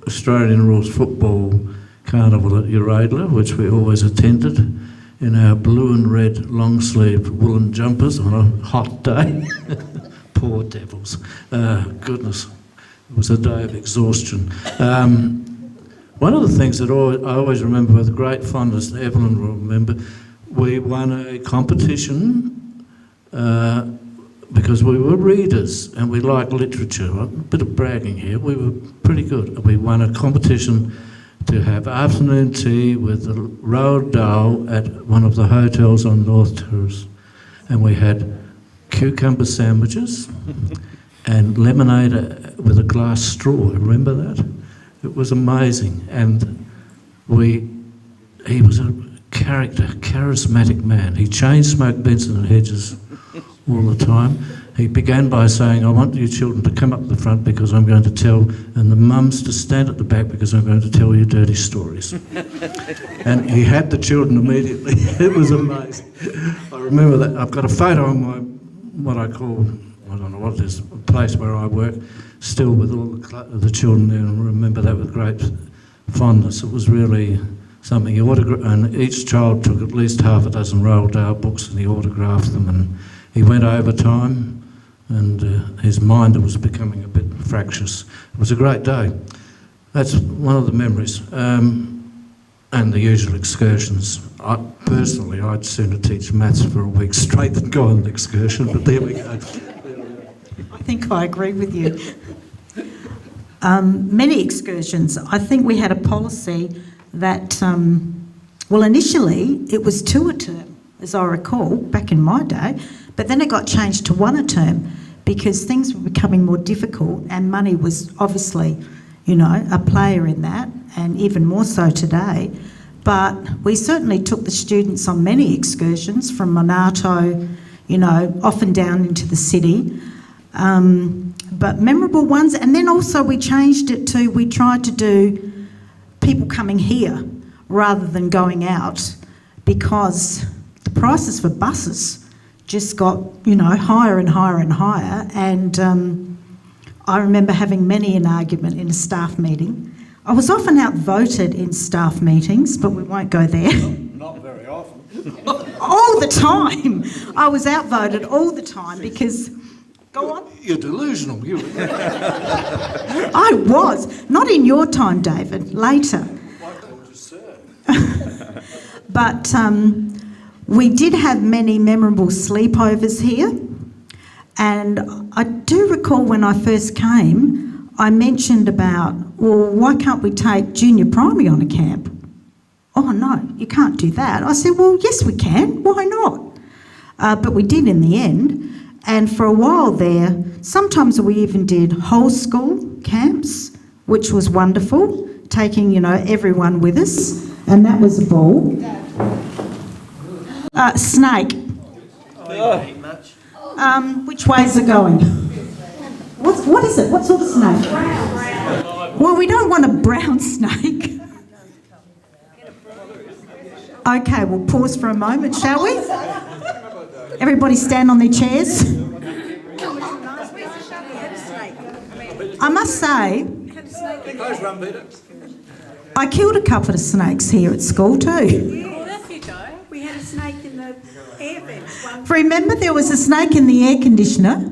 Australian rules football carnival at Uradla, which we always attended in our blue and red long-sleeved woolen jumpers on a hot day. Poor devils. Goodness, it was a day of exhaustion. One of the things that I always remember with great fondness, and Evelyn will remember, we won a competition because we were readers and we liked literature. A bit of bragging here, we were pretty good. We won a competition to have afternoon tea with Roald Dahl at one of the hotels on North Terrace. And we had cucumber sandwiches and lemonade with a glass straw. Remember that? It was amazing. And he was a character, charismatic man. He chain smoked Benson and Hedges all the time. He began by saying, I want you children to come up the front because I'm going to tell, and the mums to stand at the back because I'm going to tell you dirty stories. And he had the children immediately. It was amazing. I remember that. I've got a photo on my, what I call, I don't know what it is, a place where I work, still with all the children there, and remember that with great fondness. It was really something. And each child took at least half a dozen Roald Dahl books and he autographed them, and he went over time, and his mind was becoming a bit fractious. It was a great day. That's one of the memories. And the usual excursions. Personally, I'd sooner teach maths for a week straight than go on an excursion, but there we go.
I think I agree with you. Many excursions. I think we had a policy that, well, initially it was 2 a term, as I recall, back in my day, but then it got changed to 1 a term because things were becoming more difficult and money was obviously, you know, a player in that, and even more so today. But we certainly took the students on many excursions from Monarto, you know, off and down into the city. But memorable ones, and then also we changed it to, we tried to do people coming here rather than going out because the prices for buses just got, higher and higher and higher. And I remember having many an argument in a staff meeting. I was often outvoted in staff meetings, but we won't go there.
Not very often.
All the time. I was outvoted all the time because... Go on.
You're delusional.
I was. Not in your time, David. Later. But we did have many memorable sleepovers here. And I do recall when I first came, I mentioned about, well, why can't we take junior primary on a camp? Oh, no, you can't do that. I said, well, yes, we can. Why not? But we did in the end. And for a while there, sometimes we even did whole school camps, which was wonderful, taking, everyone with us. And that was a ball. Snake. Which way is it going? What is it? What sort of snake? Well, we don't want a brown snake. Okay, we'll pause for a moment, shall we? Everybody stand on their chairs. I must say, I killed a couple of snakes here at school too.
Well, there you go. We had a snake in the air vents.
Remember, there was a snake in the air conditioner,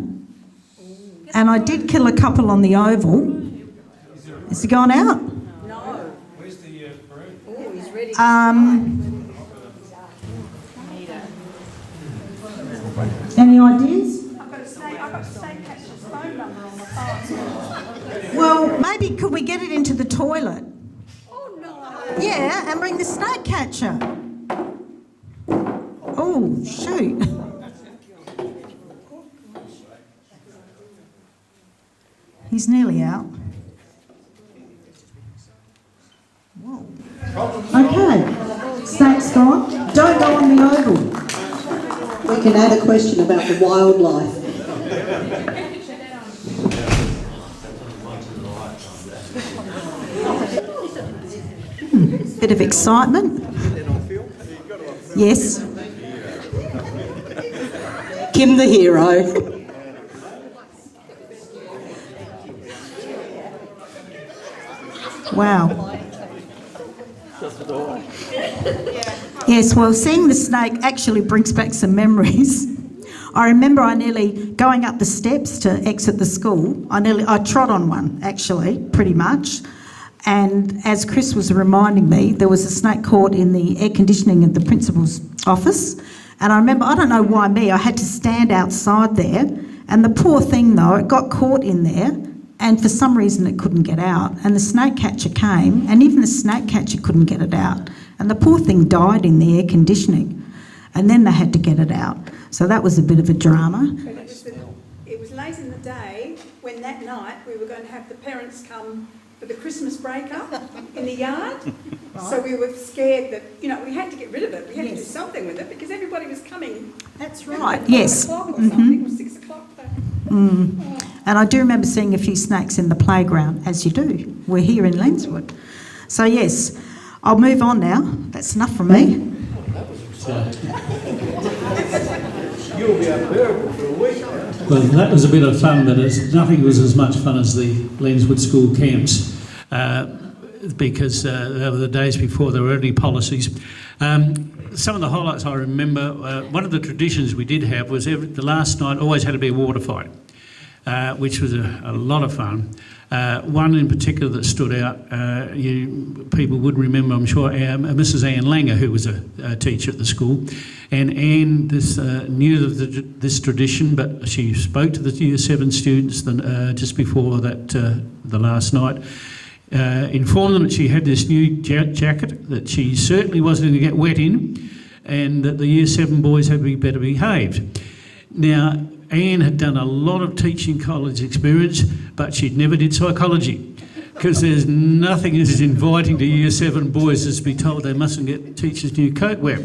and I did kill a couple on the oval. Is he gone out?
No.
Where's the broom?
Oh, he's ready.
Any ideas?
I've got snake catcher's phone number on my phone.
Well, maybe could we get it into the toilet?
Oh, no.
Yeah, and bring the snake catcher. Oh, shoot. He's nearly out. Whoa. Okay, snake's gone. Don't go on the oval.
We can add a question about the wildlife.
Bit of excitement. Yes.
Kim the hero.
Wow. Yes, well, seeing the snake actually brings back some memories. I remember I nearly, going up the steps to exit the school, I trod on one, actually, pretty much. And as Chris was reminding me, there was a snake caught in the air conditioning of the principal's office. And I remember, I don't know why me, I had to stand outside there. And the poor thing, though, it got caught in there. And for some reason it couldn't get out. And the snake catcher came, and even the snake catcher couldn't get it out. And the poor thing died in the air conditioning. And then they had to get it out. So that was a bit of a drama.
But it was late in the day when that night we were going to have the parents come for the Christmas break up in the yard. Right. So we were scared that, we had to get rid of it. We had to do something with it because everybody was coming.
That's right, yes.
5 o'clock or something, or 6 o'clock.
And I do remember seeing a few snakes in the playground, as you do. We're here in Lenswood. So yes, I'll move on now. That's enough from me.
You'll be unbearable for a week.
Well, that was a bit of fun, but nothing was as much fun as the Lenswood School camps because they were the days before there were any policies. Some of the highlights I remember, one of the traditions we did have was the last night always had to be a water fight, which was a lot of fun. One in particular that stood out, people would remember, I'm sure, Mrs. Anne Langer, who was a teacher at the school. And Anne knew of this tradition, but she spoke to the Year 7 students just before that, the last night, informed them that she had this new jacket that she certainly wasn't going to get wet in, and that the Year 7 boys had to be better behaved. Now, Anne had done a lot of teaching college experience, but she'd never did psychology, because there's nothing as inviting to Year 7 boys as to be told they mustn't get teachers' new coat wet.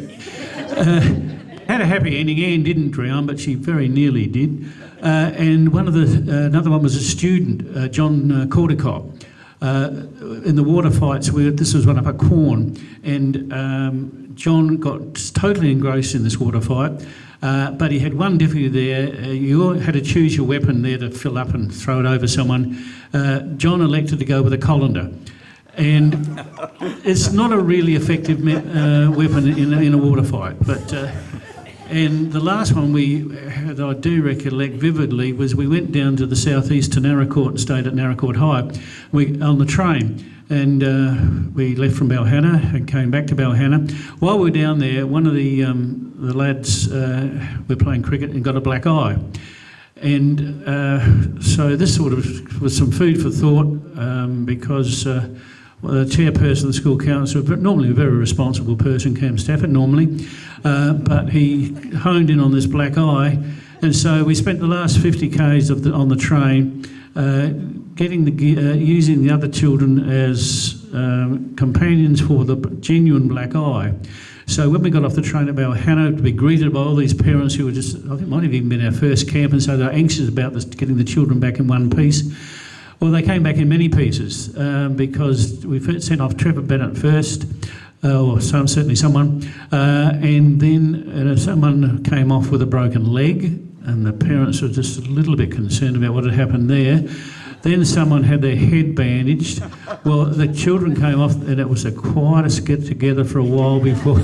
Had a happy ending. Anne didn't drown, but she very nearly did. And another one was a student, John Caldecott, in the water fights. This was one up at Quorn, and John got totally engrossed in this water fight. But he had one difficulty there. You all had to choose your weapon there to fill up and throw it over someone. John elected to go with a colander. And it's not a really effective weapon in a water fight. But and the last one that I do recollect vividly was we went down to the southeast to Narracourt and stayed at Narracourt High on the train. And we left from Balhanna and came back to Balhanna. While we were down there, one of the lads were playing cricket and got a black eye. And so this sort of was some food for thought because the chairperson of the school council, normally a very responsible person, Cam Stafford normally, but he honed in on this black eye. And so we spent the last 50 k's on the train using the other children as companions for the genuine black eye. So when we got off the train at Balhanna to be greeted by all these parents who were just, I think it might have even been our first camp, and so they were anxious about getting the children back in one piece. Well, they came back in many pieces because we sent off Trevor Bennett first, or certainly someone, and then someone came off with a broken leg, and the parents were just a little bit concerned about what had happened there. Then someone had their head bandaged. Well, the children came off, and it was quite a get-together for a while before.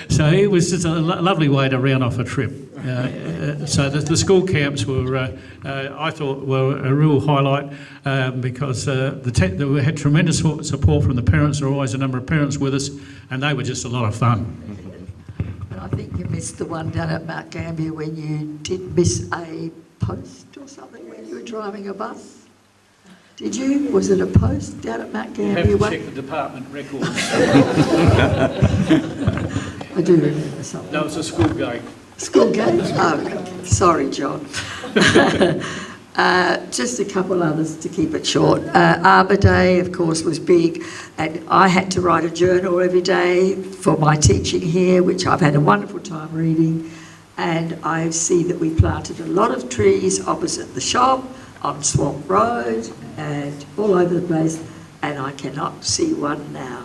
So it was just a lovely way to round off a trip. So the school camps were, I thought, were a real highlight because we had tremendous support from the parents. There were always a number of parents with us, and they were just a lot of fun.
And I think you missed the one down at Mount Gambier when you did miss a post or something when you were driving a bus. Did you? Was it a post down at Mount Gambier?
You have to check the department records.
I do remember something.
No, it's a school gate.
School gate? Oh, sorry, John. Just a couple others to keep it short. Arbor Day, of course, was big, and I had to write a journal every day for my teaching here, which I've had a wonderful time reading. And I see that we planted a lot of trees opposite the shop, on Swamp Road, and all over the place, and I cannot see one now,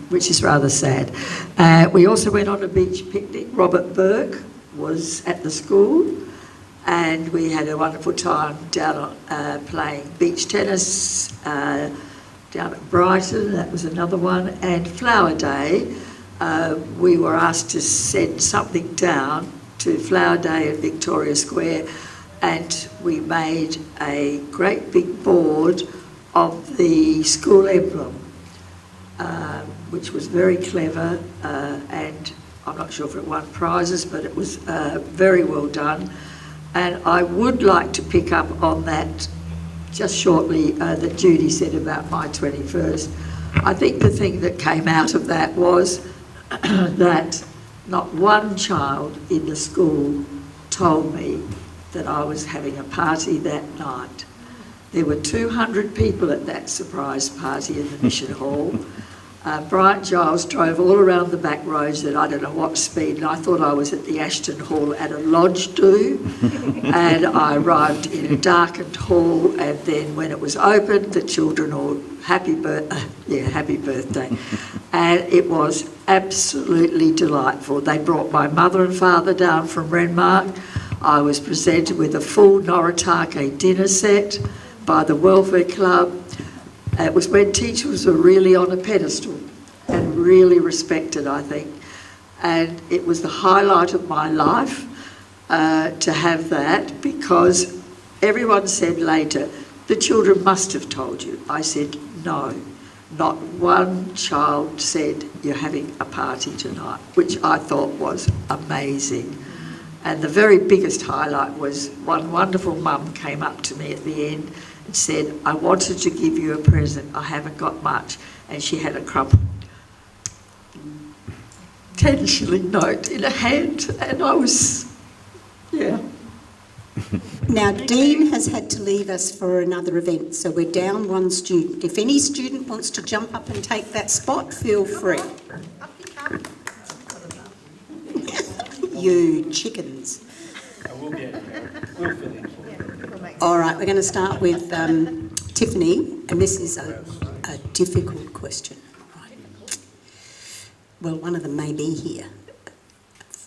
which is rather sad. We also went on a beach picnic. Robert Burke was at the school, and we had a wonderful time down playing beach tennis down at Brighton. That was another one. And Flower Day, we were asked to send something down to Flower Day at Victoria Square, and we made a great big board of the school emblem, which was very clever, and I'm not sure if it won prizes, but it was very well done. And I would like to pick up on that just shortly that Judy said about my 21st. I think the thing that came out of that was that not one child in the school told me that I was having a party that night. There were 200 people at that surprise party in the Mission Hall. Brian Giles drove all around the back roads at I don't know what speed, and I thought I was at the Ashton Hall at a lodge do. And I arrived in a darkened hall, and then when it was opened, the children all happy birthday. And it was absolutely delightful. They brought my mother and father down from Renmark. I was presented with a full Noritake dinner set by the Welfare Club. It was when teachers were really on a pedestal and really respected, I think. And it was the highlight of my life to have that, because everyone said later, the children must have told you. I said, no, not one child said, you're having a party tonight, which I thought was amazing. And the very biggest highlight was one wonderful mum came up to me at the end and said, I wanted to give you a present, I haven't got much. And she had a crumpled 10-shilling note in her hand, and I was, yeah.
Now, Dean has had to leave us for another event, so we're down one student. If any student wants to jump up and take that spot, feel free. You chickens.
We'll fit in.
All right, we're going to start with Tiffany, and this is a difficult question. Right. Well, one of them may be here.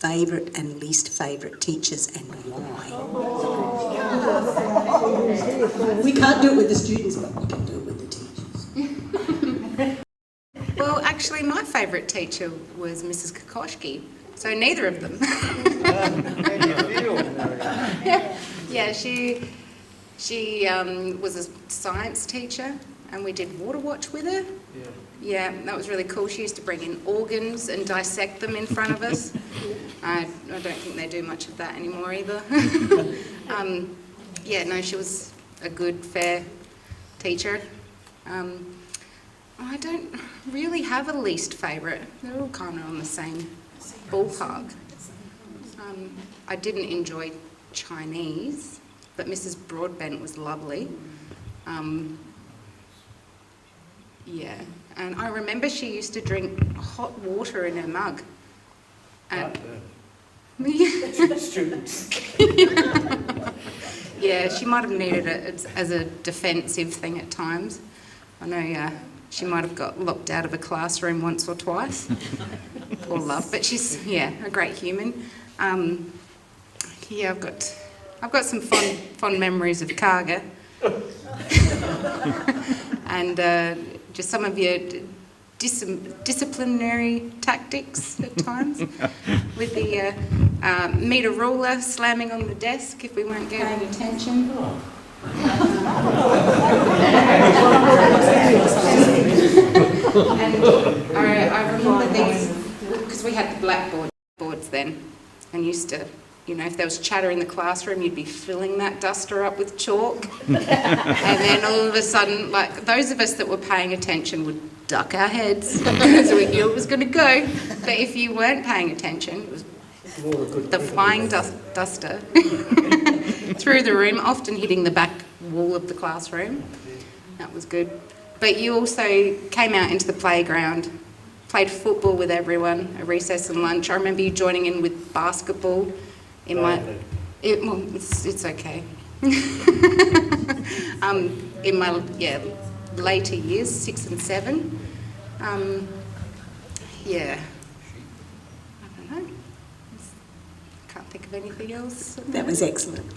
favourite and least favourite teachers and why? We can't do it with the students, but we can do it with the teachers.
Well, actually, my favourite teacher was Mrs. Kokoschki, so neither of them. Yeah, she was a science teacher, and we did water watch with her. Yeah, that was really cool. She used to bring in organs and dissect them in front of us. I don't think they do much of that anymore either. Yeah, no, she was a good, fair teacher. I don't really have a least favourite. They're all kind of on the same ballpark. I didn't enjoy Chinese, but Mrs. Broadbent was lovely. Yeah, and I remember she used to drink hot water in her mug. And
Students.
yeah, she might have needed it as a defensive thing at times. I know she might have got locked out of a classroom once or twice. Poor love, but she's a great human. Yeah, I've got some fond memories of Karga, and just some of your disciplinary tactics at times, with the meter ruler slamming on the desk if we weren't getting attention. And I remember these, because we had the blackboards then, and used to, if there was chatter in the classroom, you'd be filling that duster up with chalk. And then all of a sudden, like, those of us that were paying attention would duck our heads because we knew it was going to go. But if you weren't paying attention, it was the flying duster through the room, often hitting the back wall of the classroom. That was good. But you also came out into the playground, played football with everyone at recess and lunch. I remember you joining in with basketball. It's okay. In my later years, 6 and 7. I don't know. Can't think of anything else.
That was excellent.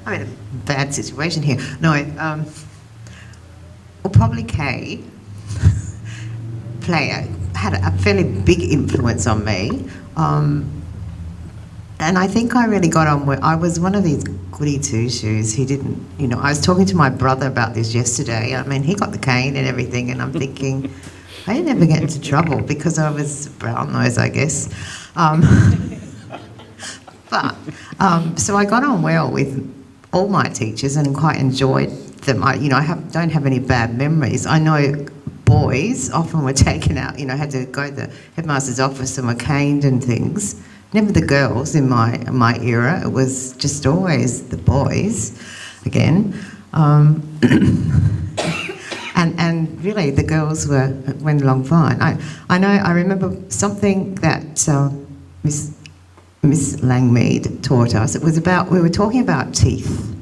I'm in a bad situation here. No, well, probably Kay had a fairly big influence on me. And I think I really got on with, I was one of these goody two-shoes. He didn't, I was talking to my brother about this yesterday. I mean, he got the cane and everything, and I'm thinking, I didn't ever get into trouble because I was brown nose, I guess. So I got on well with all my teachers and quite enjoyed them. I don't have any bad memories. I know boys often were taken out, had to go to the headmaster's office and were caned and things. Never the girls in my era. It was just always the boys, again. And really the girls went along fine. I remember something that Miss Langmead taught us. It was we were talking about teeth,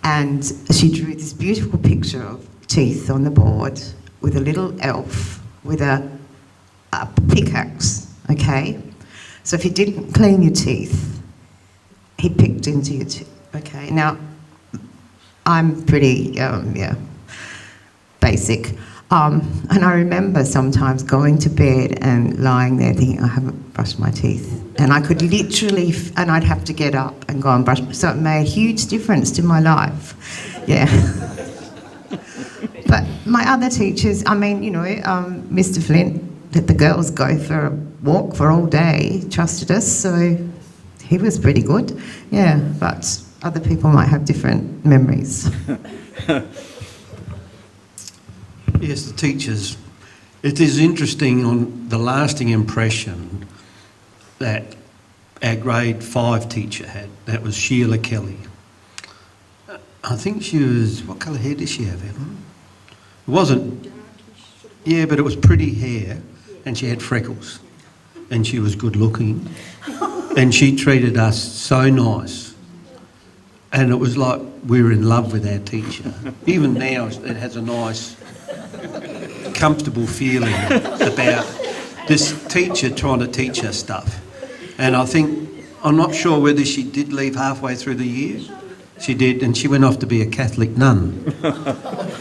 and she drew this beautiful picture of teeth on the board with a little elf with a pickaxe, okay? So if you didn't clean your teeth, he picked into your teeth, okay? Now, I'm pretty, basic. And I remember sometimes going to bed and lying there thinking, I haven't brushed my teeth. And I could literally, and I'd have to get up and go and brush. So it made a huge difference to my life. Yeah. But my other teachers, Mr. Flint, let the girls go for a walk for all day, trusted us, so he was pretty good. Yeah, but other people might have different memories.
Yes, the teachers. It is interesting on the lasting impression that our grade 5 teacher had. That was Sheila Kelly. I think she was, what colour hair did she have, Emma? It wasn't, yeah, but it was pretty hair, and she had freckles, and she was good looking, and she treated us so nice. And it was like we were in love with our teacher. Even now, it has a nice uncomfortable feeling about this teacher trying to teach her stuff. And I'm not sure whether she did leave halfway through the year. She did, and she went off to be a Catholic nun.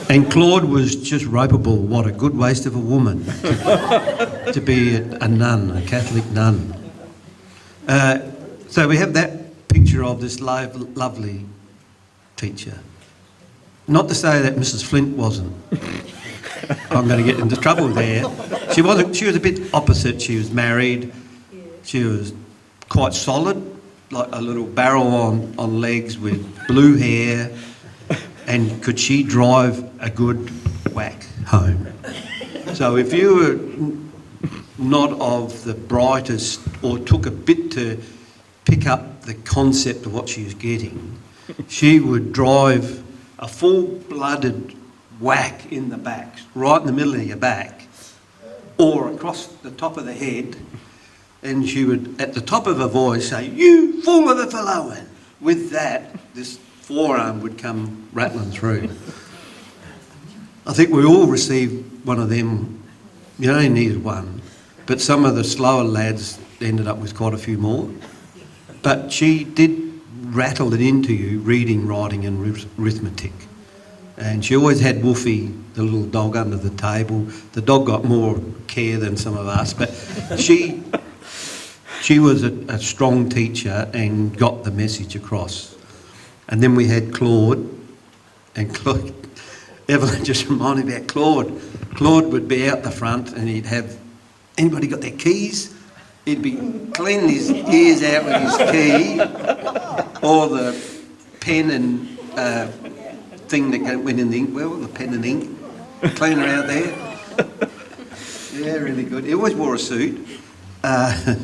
And Claude was just ropeable. What a good waste of a woman to be a nun, a Catholic nun. So we have that picture of this lovely teacher. Not to say that Mrs. Flint wasn't. I'm going to get into trouble there. She wasn't. She was a bit opposite. She was married. She was quite solid, like a little barrel on legs with blue hair. And could she drive a good whack home? So if you were not of the brightest or took a bit to pick up the concept of what she was getting, she would drive a full-blooded whack in the back, right in the middle of your back, or across the top of the head, and she would, at the top of her voice, say, "You fool of a fellow!" And with that, this forearm would come rattling through. I think we all received one of them. You only needed one, but some of the slower lads ended up with quite a few more. But she did rattle it into you, reading, writing and arithmetic. And she always had Wolfie, the little dog, under the table. The dog got more care than some of us, but she was a strong teacher and got the message across. And then we had Claude, and Claude, Evelyn just reminded me about Claude. Claude would be out the front and he'd have, anybody got their keys? He'd be cleaning his ears out with his key, or the pen and thing that went in the inkwell, the pen and ink, cleaner out there. Yeah, really good. He always wore a suit. I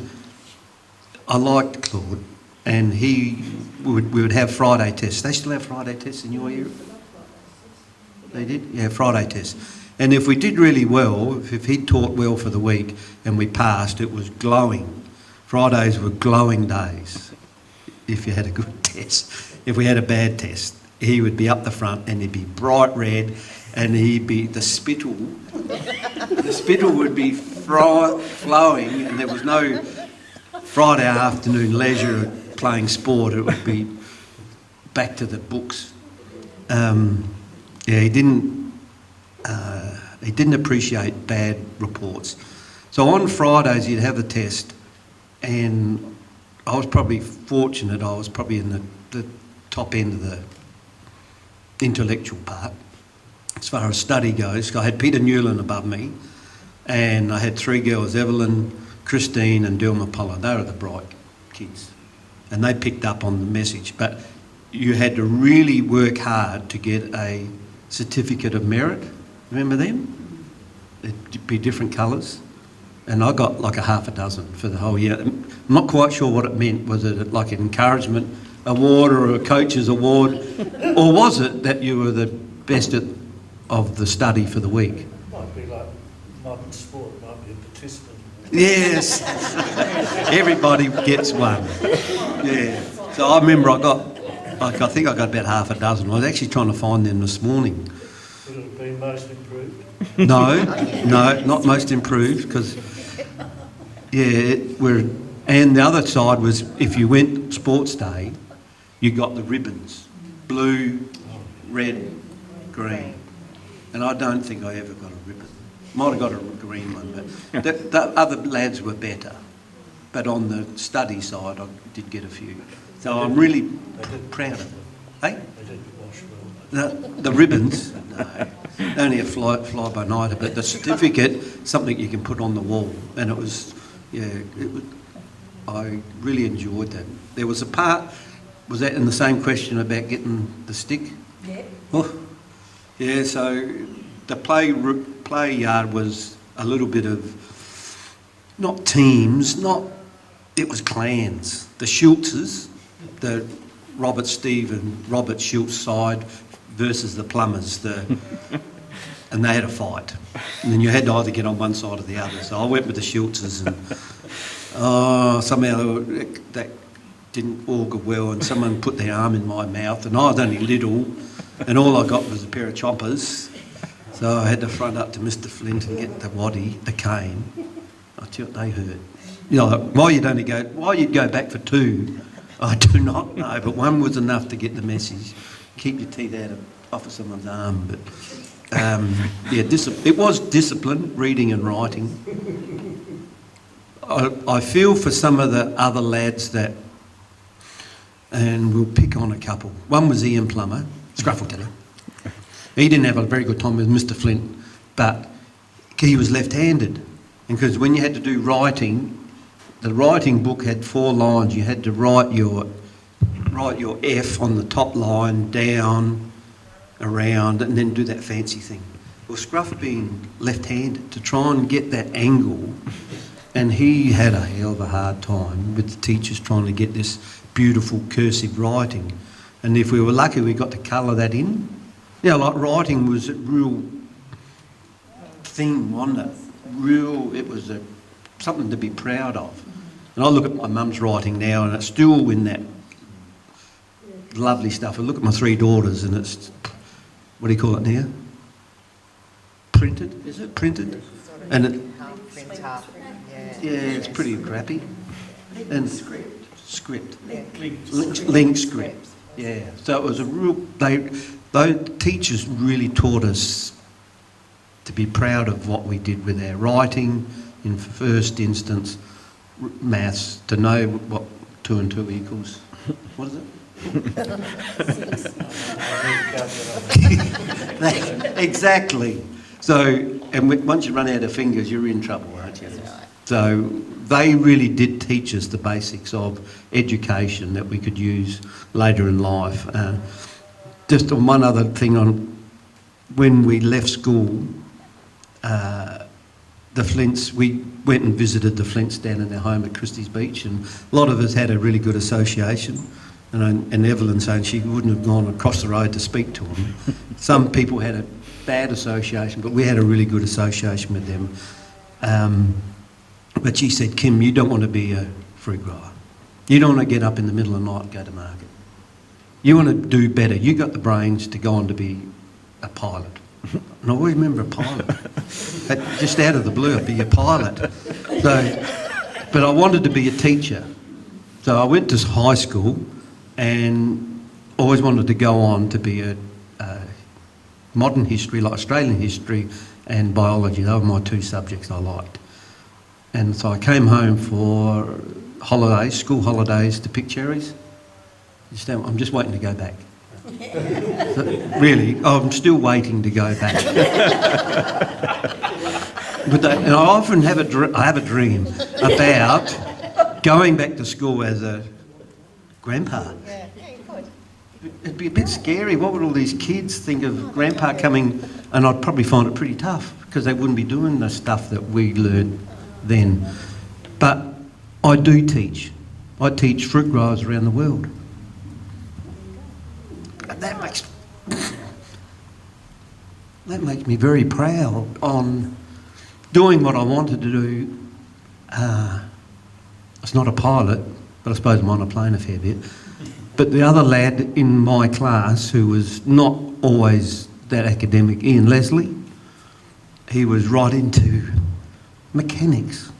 liked Claude, and we would have Friday tests. They still have Friday tests in your area? They did? Yeah, Friday tests. And if we did really well, if he taught well for the week and we passed, it was glowing. Fridays were glowing days if you had a good test. If we had a bad test, he would be up the front and he'd be bright red, and he'd be the spittle would be flowing, and there was no Friday afternoon leisure playing sport. It would be back to the books. He didn't appreciate bad reports. So on Fridays you'd have the test, and I was probably fortunate. I was probably in the top end of the intellectual part as far as study goes. I had Peter Newland above me, and I had three girls, Evelyn, Christine and Dilma Pollard. They were the bright kids, and they picked up on the message. But you had to really work hard to get a certificate of merit. Remember them? It'd be different colours. And I got like a half a dozen for the whole year. I'm not quite sure what it meant. Was it like an encouragement award or a coach's award? Or was it that you were the best of the study for the week?
Might be like modern sport, might be a participant.
Yes. Everybody gets one. Yeah. So I remember I think I got about half a dozen. I was actually trying to find them this morning.
Would it have been most improved?
No, not most improved, because and the other side was, if you went sports day, you got the ribbons, blue, red, green, and I don't think I ever got a ribbon. Might have got a green one, but the other lads were better. But on the study side, I did get a few. So I'm really proud of it. Hey? The ribbons, no. Only a fly-by-nighter, but the certificate, something you can put on the wall. And it was, I really enjoyed that. There was a part, was that in the same question about getting the stick? Yeah. Oh, yeah, so the play yard was a little bit of, not teams, it was clans. The Schultzes, the Robert Steve and Robert Schultz side versus the Plumbers, and they had a fight. And then you had to either get on one side or the other. So I went with the Schultzes, and somehow that didn't augur well, and someone put their arm in my mouth, and I was only little, and all I got was a pair of chompers. So I had to front up to Mr. Flint and get the waddy, the cane. I tell you what, they hurt. You know, like, why you'd go back for two, I do not know, but one was enough to get the message. Keep your teeth off of someone's arm. But it was discipline, reading and writing. I feel for some of the other lads that, and we'll pick on a couple. One was Ian Plummer, Scruff will tell you. He didn't have a very good time with Mr. Flint, but he was left-handed. And because when you had to do writing, the writing book had 4 lines. You had to write your F on the top line, down, around, and then do that fancy thing. Well, Scruff being left-handed, to try and get that angle, and he had a hell of a hard time with the teachers trying to get this beautiful cursive writing. And if we were lucky, we got to colour that in. You know, like writing was a real thing, wasn't it? It was something to be proud of. And I look at my mum's writing now, and it's still in that lovely stuff. I look at my 3 daughters, and it's, what do you call it now? Printed, is it? Printed? And it, yeah, it's pretty crappy. And script. Link script. Yeah. So it was a real, those teachers really taught us to be proud of what we did with our writing in first instance, maths, to know what 2 and 2 equals. What is it? Exactly. So, and once you run out of fingers, you're in trouble, aren't you? So they really did teach us the basics of education that we could use later in life. Just on one other thing, on when we left school, the Flints, we went and visited the Flints down in their home at Christie's Beach, and a lot of us had a really good association. And Evelyn saying she wouldn't have gone across the road to speak to them. Some people had a bad association, but we had a really good association with them. But she said, Kim, you don't want to be a fruit grower. You don't want to get up in the middle of the night and go to market. You want to do better. You got the brains to go on to be a pilot. And I always remember a pilot. Just out of the blue, I'd be a pilot. But I wanted to be a teacher. So I went to high school and always wanted to go on to be a modern history, like Australian history and biology. They were my 2 subjects I liked. And so I came home for holidays, school holidays, to pick cherries. I'm just waiting to go back. So, really, I'm still waiting to go back. And I often have a dream about going back to school as a grandpa. It'd be a bit scary. What would all these kids think of grandpa coming? And I'd probably find it pretty tough because they wouldn't be doing the stuff that we learned then. But I do teach. I teach fruit growers around the world. That makes me very proud on doing what I wanted to do. It's not a pilot, but I suppose I'm on a plane a fair bit. But the other lad in my class who was not always that academic, Ian Leslie, he was right into mechanics.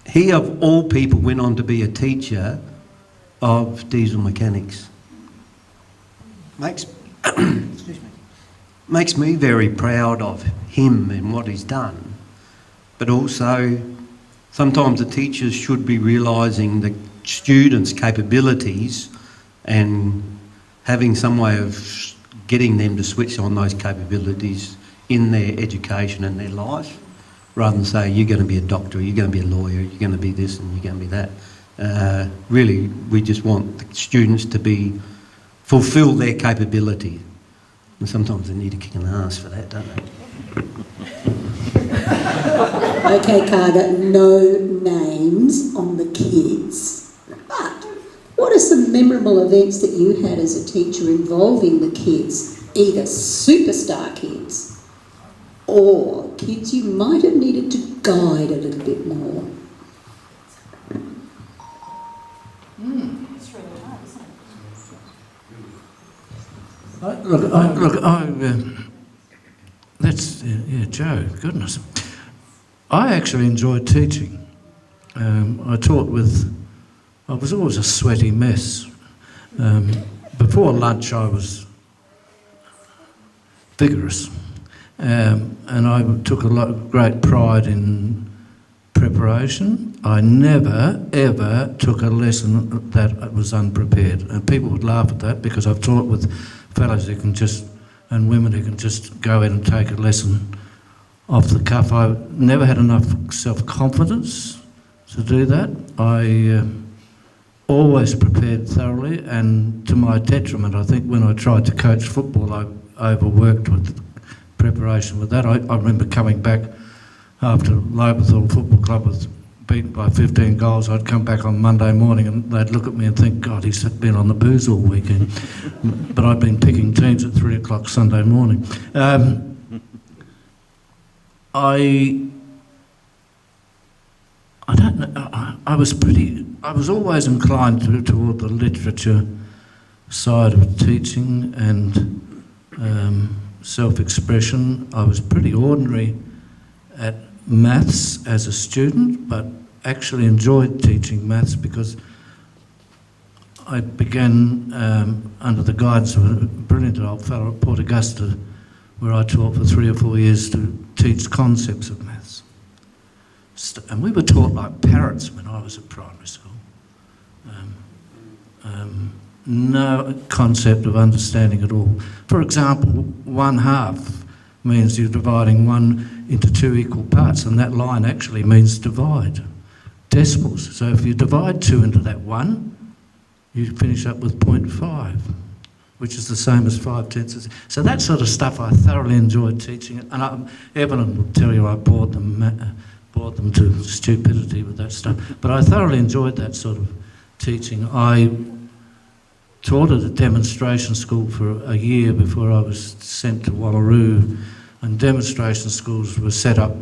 He, of all people, went on to be a teacher of diesel mechanics. Makes me very proud of him and what he's done. But also, sometimes the teachers should be realising the students' capabilities and having some way of getting them to switch on those capabilities in their education and their life, rather than say, you're going to be a doctor, you're going to be a lawyer, you're going to be this and you're going to be that. Really, we just want the students to fulfil their capability. And sometimes they need a kick in the arse for that, don't they?
Okay, Carter, no names on the kids. But what are some memorable events that you had as a teacher involving the kids, either superstar kids or kids you might have needed to guide a little bit more?
It's really hard, isn't it?
I Joe, goodness. I actually enjoyed teaching. I was always a sweaty mess. Before lunch I was vigorous, and I took great pride in preparation. I never, ever took a lesson that was unprepared. And people would laugh at that because I've taught with fellows who can and women who can just go in and take a lesson off the cuff. I never had enough self-confidence to do that. I always prepared thoroughly, and to my detriment, I think when I tried to coach football, I overworked with preparation with that. I remember coming back after Loberthal Football Club was beaten by 15 goals. I'd come back on Monday morning and they'd look at me and think, God, he's been on the booze all weekend. But I'd been picking teams at 3 o'clock Sunday morning. I don't know, I was always inclined toward the literature side of teaching and self-expression. I was pretty ordinary at maths as a student, but actually enjoyed teaching maths because I began under the guidance of a brilliant old fellow at Port Augusta, where I taught for 3 or 4 years to teach concepts of maths. And we were taught like parrots when I was at primary school. No concept of understanding at all. For example, 1/2 means you're dividing 1 into 2 equal parts, and that line actually means divide. Decimals. So if you divide 2 into that 1, you finish up with 0.5, which is the same as 5/10. So that sort of stuff I thoroughly enjoyed teaching. And Evelyn will tell you I bored them to stupidity with that stuff. But I thoroughly enjoyed that sort of teaching. I taught at a demonstration school for a year before I was sent to Wallaroo, and demonstration schools were set up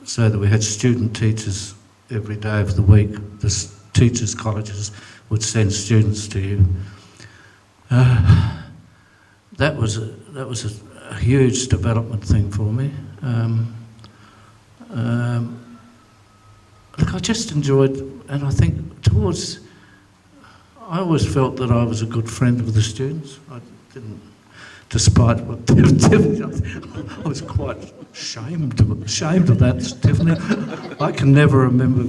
so that we had student teachers every day of the week. The teachers' colleges would send students to you. That was a huge development thing for me. Look, I just enjoyed, and I think I always felt that I was a good friend with the students. I didn't, despite what Tiffany, I was quite ashamed of that, Tiffany. I can never remember.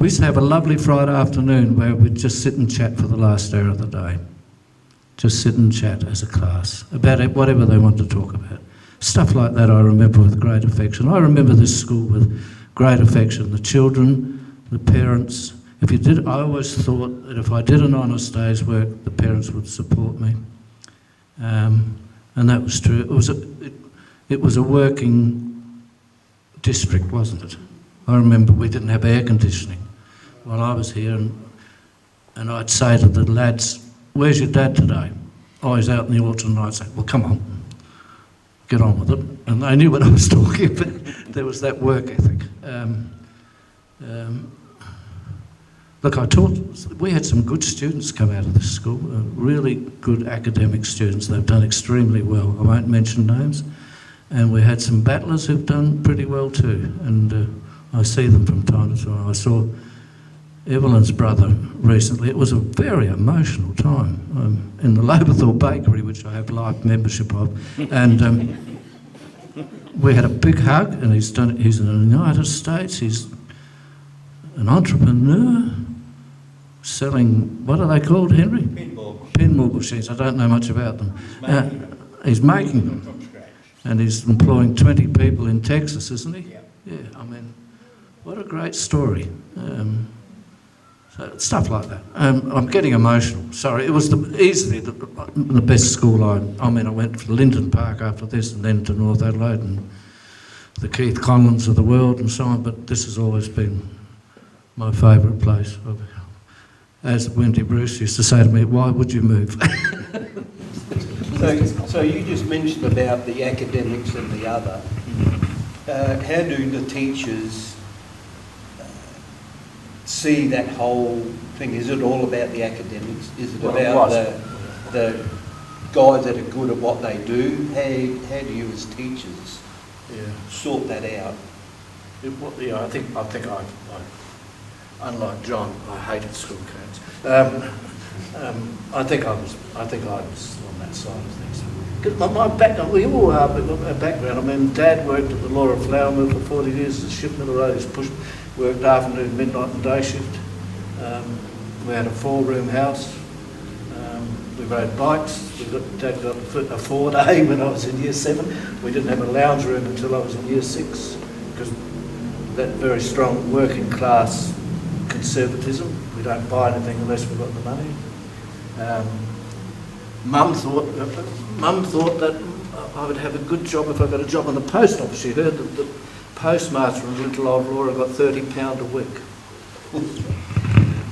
We used to have a lovely Friday afternoon where we'd just sit and chat for the last hour of the day. Just sit and chat as a class about it, whatever they wanted to talk about. Stuff like that I remember with great affection. I remember this school with great affection. The children, the parents. I always thought that if I did an honest day's work, the parents would support me. And that was true. It was a working district, wasn't it? I remember we didn't have air conditioning while I was here, and I'd say to the lads, "Where's your dad today?" "Oh, he's out in the orchard." And I'd say, "Well, come on, get on with it." And they knew what I was talking about. There was that work ethic. Look, we had some good students come out of this school, really good academic students. They've done extremely well. I won't mention names. And we had some battlers who've done pretty well too. And I see them from time to time. I saw Evelyn's brother recently. It was a very emotional time in the Loberthal Bakery, which I have life membership of. And we had a big hug, and he's in the United States. He's an entrepreneur selling, what are they called, Henry? Pinball machines. I don't know much about them. He's making them from scratch. And he's employing 20 people in Texas, isn't he? Yeah, I mean, what a great story. So stuff like that. I'm getting emotional. Sorry, it was easily the best school I went to Linden Park after this, and then to North Adelaide and the Keith Conlons of the world and so on, but this has always been my favourite place. As Wendy Bruce used to say to me, "Why would you move?"
So you just mentioned about the academics and the other. How do the teachers see that whole thing? Is it all about the academics? Is it about the guys that are good at what they do? How do you as teachers sort that out?
I think I unlike John, I hated school codes. I think I was on that side of things. Because my background, we all are, but my background. I mean, Dad worked at the Laura Flour Mill for 40 years as a ship middle worked afternoon, midnight and day shift. We had a 4-room house. We rode bikes. Dad got a Ford A when I was in year 7. We didn't have a lounge room until I was in year 6 because that very strong working class conservatism. We don't buy anything unless we've got the money. Mum thought that I would have a good job if I got a job in the post office. She heard that the postmaster in Little Old Laura got £30 a week.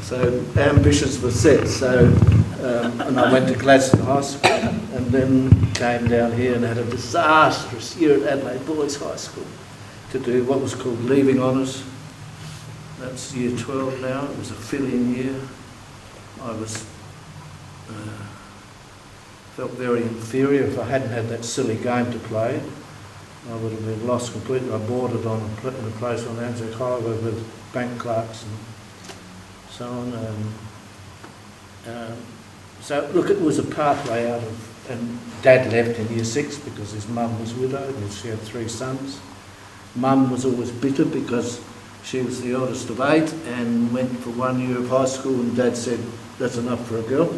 So ambitions were set. So and I went to Gladstone High School and then came down here and had a disastrous year at Adelaide Boys High School to do what was called leaving honours. That's year 12 now. It was a fill-in year. I was felt very inferior. If I hadn't had that silly game to play, I would have been lost completely. I boarded on a place on Anzac Highway with bank clerks and so on. So look, it was a pathway out of, and Dad left in year 6 because his mum was widowed and she had 3 sons. Mum was always bitter because she was the eldest of 8 and went for 1 year of high school, and Dad said, that's enough for a girl.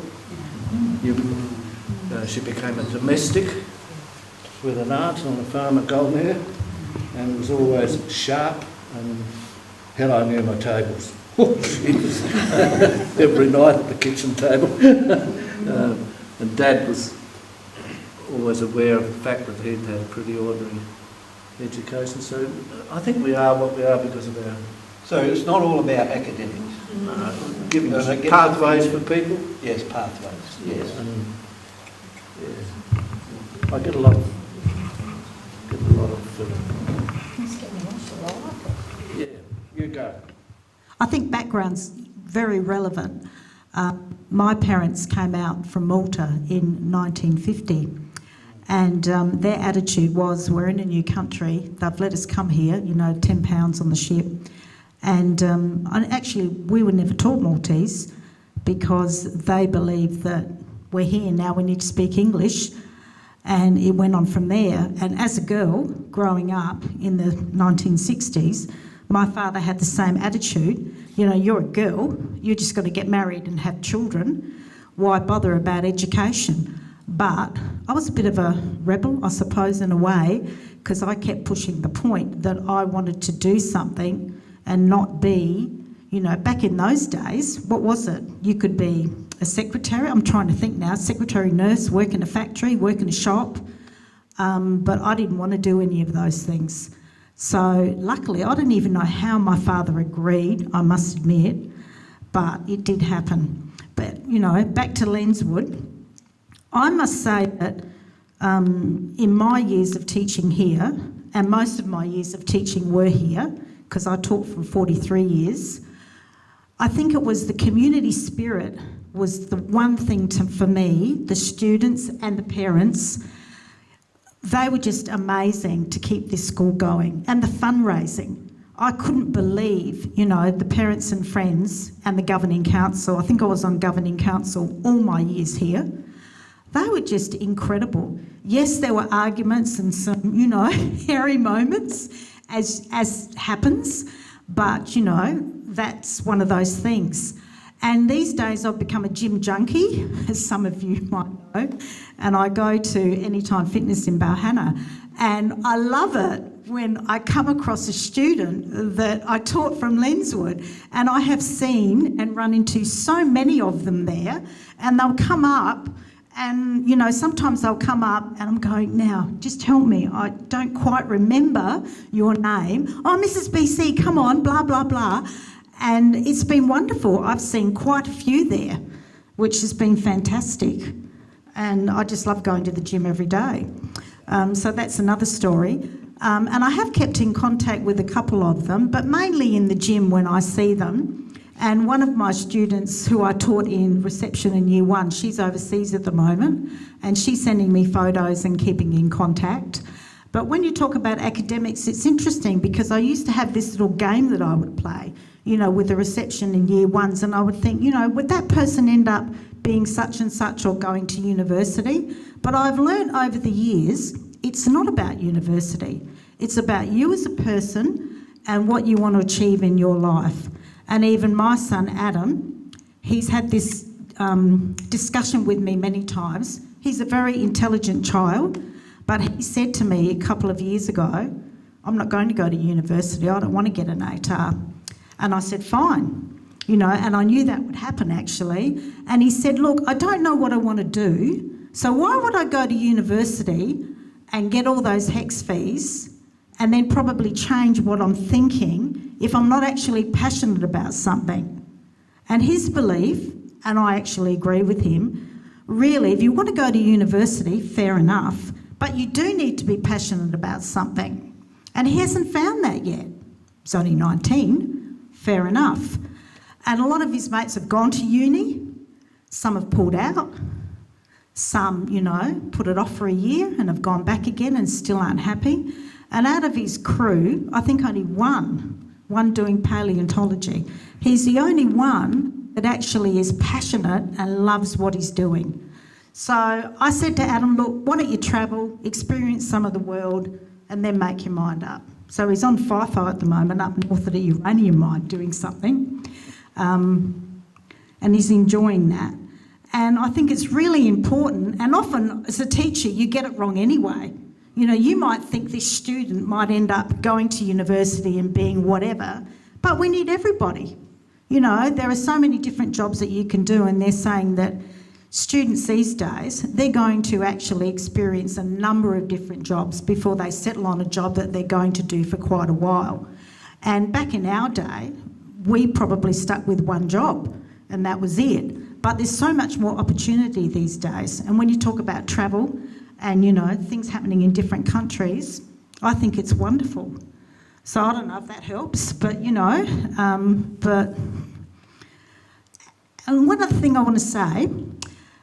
She became a domestic with an aunt on a farm at Goldmere and was always sharp, and hell, I knew my tables. Every night at the kitchen table. And Dad was always aware of the fact that he'd had a pretty ordinary education. So I think we are what we are because of our...
So it's not all about academics?
Giving pathways for people?
Yes, pathways. Yes.
And, I get a lot of... Yeah, you go.
I think background's very relevant. My parents came out from Malta in 1950 and their attitude was, we're in a new country, they've let us come here, you know, £10 on the ship. And actually, we were never taught Maltese because they believed that we're here now, we need to speak English. And it went on from there. And as a girl, growing up in the 1960s, my father had the same attitude. You know, you're a girl, you just got to get married and have children. Why bother about education? But I was a bit of a rebel, I suppose, in a way, because I kept pushing the point that I wanted to do something and not be, you know, back in those days, what was it? You could be a secretary, I'm trying to think now, secretary, nurse, work in a factory, work in a shop, but I didn't want to do any of those things. So luckily, I didn't even know how my father agreed, I must admit, but it did happen. But, you know, back to Lenswood, I must say that in my years of teaching here, and most of my years of teaching were here, because I taught for 43 years, I think it was the community spirit was the one thing for me, the students and the parents. They were just amazing to keep this school going. And the fundraising. I couldn't believe, you know, the parents and friends and the governing council. I think I was on governing council all my years here. They were just incredible. Yes, there were arguments and some, you know, hairy moments, as happens, but, you know, that's one of those things. And these days I've become a gym junkie, as some of you might know, and I go to Anytime Fitness in Balhanna, and I love it when I come across a student that I taught from Lenswood, and I have seen and run into so many of them there, and they'll come up and, you know, sometimes they'll come up and I'm going, now, just help me, I don't quite remember your name. Oh, Mrs. BC, come on, blah, blah, blah. And it's been wonderful. I've seen quite a few there, which has been fantastic. And I just love going to the gym every day. So that's another story. And I have kept in contact with a couple of them, but mainly in the gym when I see them. And one of my students who I taught in reception in year 1, she's overseas at the moment, and she's sending me photos and keeping in contact. But when you talk about academics, it's interesting because I used to have this little game that I would play, you know, with the reception in year ones, and I would think, you know, would that person end up being such and such or going to university? But I've learned over the years, it's not about university. It's about you as a person and what you want to achieve in your life. And even my son, Adam, he's had this discussion with me many times. He's a very intelligent child, but he said to me a couple of years ago, I'm not going to go to university, I don't want to get an ATAR. And I said, fine, you know, and I knew that would happen actually. And he said, look, I don't know what I want to do, so why would I go to university and get all those HECS fees and then probably change what I'm thinking if I'm not actually passionate about something? And his belief, and I actually agree with him, really, if you want to go to university, fair enough, but you do need to be passionate about something. And he hasn't found that yet. He's only 19, fair enough. And a lot of his mates have gone to uni, some have pulled out, some, you know, put it off for a year and have gone back again and still aren't happy. And out of his crew, I think only one doing paleontology. He's the only one that actually is passionate and loves what he's doing. So I said to Adam, look, why don't you travel, experience some of the world, and then make your mind up. So he's on FIFO at the moment, up north of the uranium mine, doing something. And he's enjoying that. And I think it's really important, and often as a teacher, you get it wrong anyway. You know, you might think this student might end up going to university and being whatever, but we need everybody. You know, there are so many different jobs that you can do, and they're saying that students these days, they're going to actually experience a number of different jobs before they settle on a job that they're going to do for quite a while. And back in our day, we probably stuck with one job and that was it. But there's so much more opportunity these days. And when you talk about travel and, you know, things happening in different countries, I think it's wonderful. So I don't know if that helps, but, you know, and one other thing I want to say,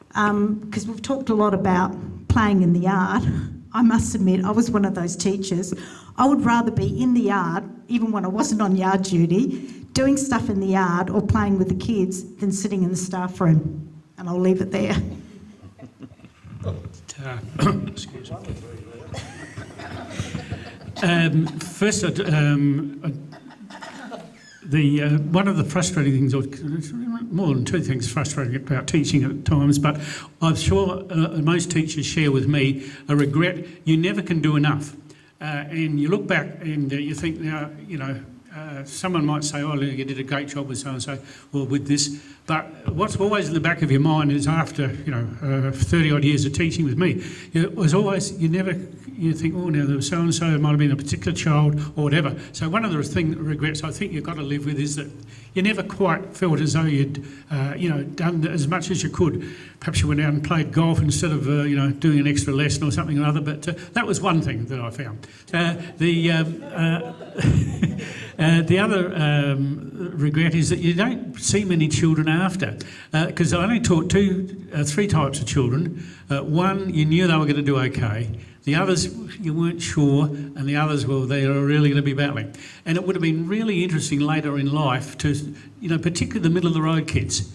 because we've talked a lot about playing in the yard, I must admit I was one of those teachers. I would rather be in the yard, even when I wasn't on yard duty, doing stuff in the yard or playing with the kids than sitting in the staff room. And I'll leave it there.
Excuse me. First, one of the frustrating things, or more than two things frustrating about teaching at times, but I'm sure most teachers share with me a regret you never can do enough. And you look back and you think now, you know, someone might say, oh, you did a great job with so-and-so, or with this. But what's always in the back of your mind is after, you know, 30-odd years of teaching with me, it was always, you think, oh, now there was so-and-so, it might have been a particular child or whatever. So one of the regrets I think you've got to live with is that you never quite felt as though you'd, done as much as you could. Perhaps you went out and played golf instead of, doing an extra lesson or something or other, but that was one thing that I found. The other regret is that you don't see many children after, because I only taught three types of children. One, you knew they were going to do okay. The others, you weren't sure, and the others, well, they are really going to be battling. And it would have been really interesting later in life to, particularly the middle-of-the-road kids.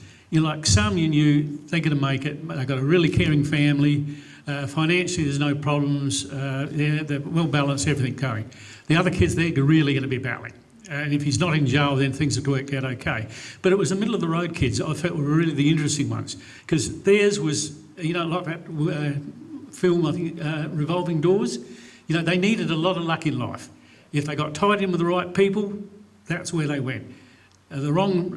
Some you knew they're going to make it, they've got a really caring family, financially there's no problems, they're well-balanced, everything going. The other kids, they're really going to be battling. And if he's not in jail, then things have worked out okay. But it was the middle-of-the-road kids I felt were really the interesting ones, because theirs was, like that film, I think, Revolving Doors. They needed a lot of luck in life. If they got tied in with the right people, that's where they went. The wrong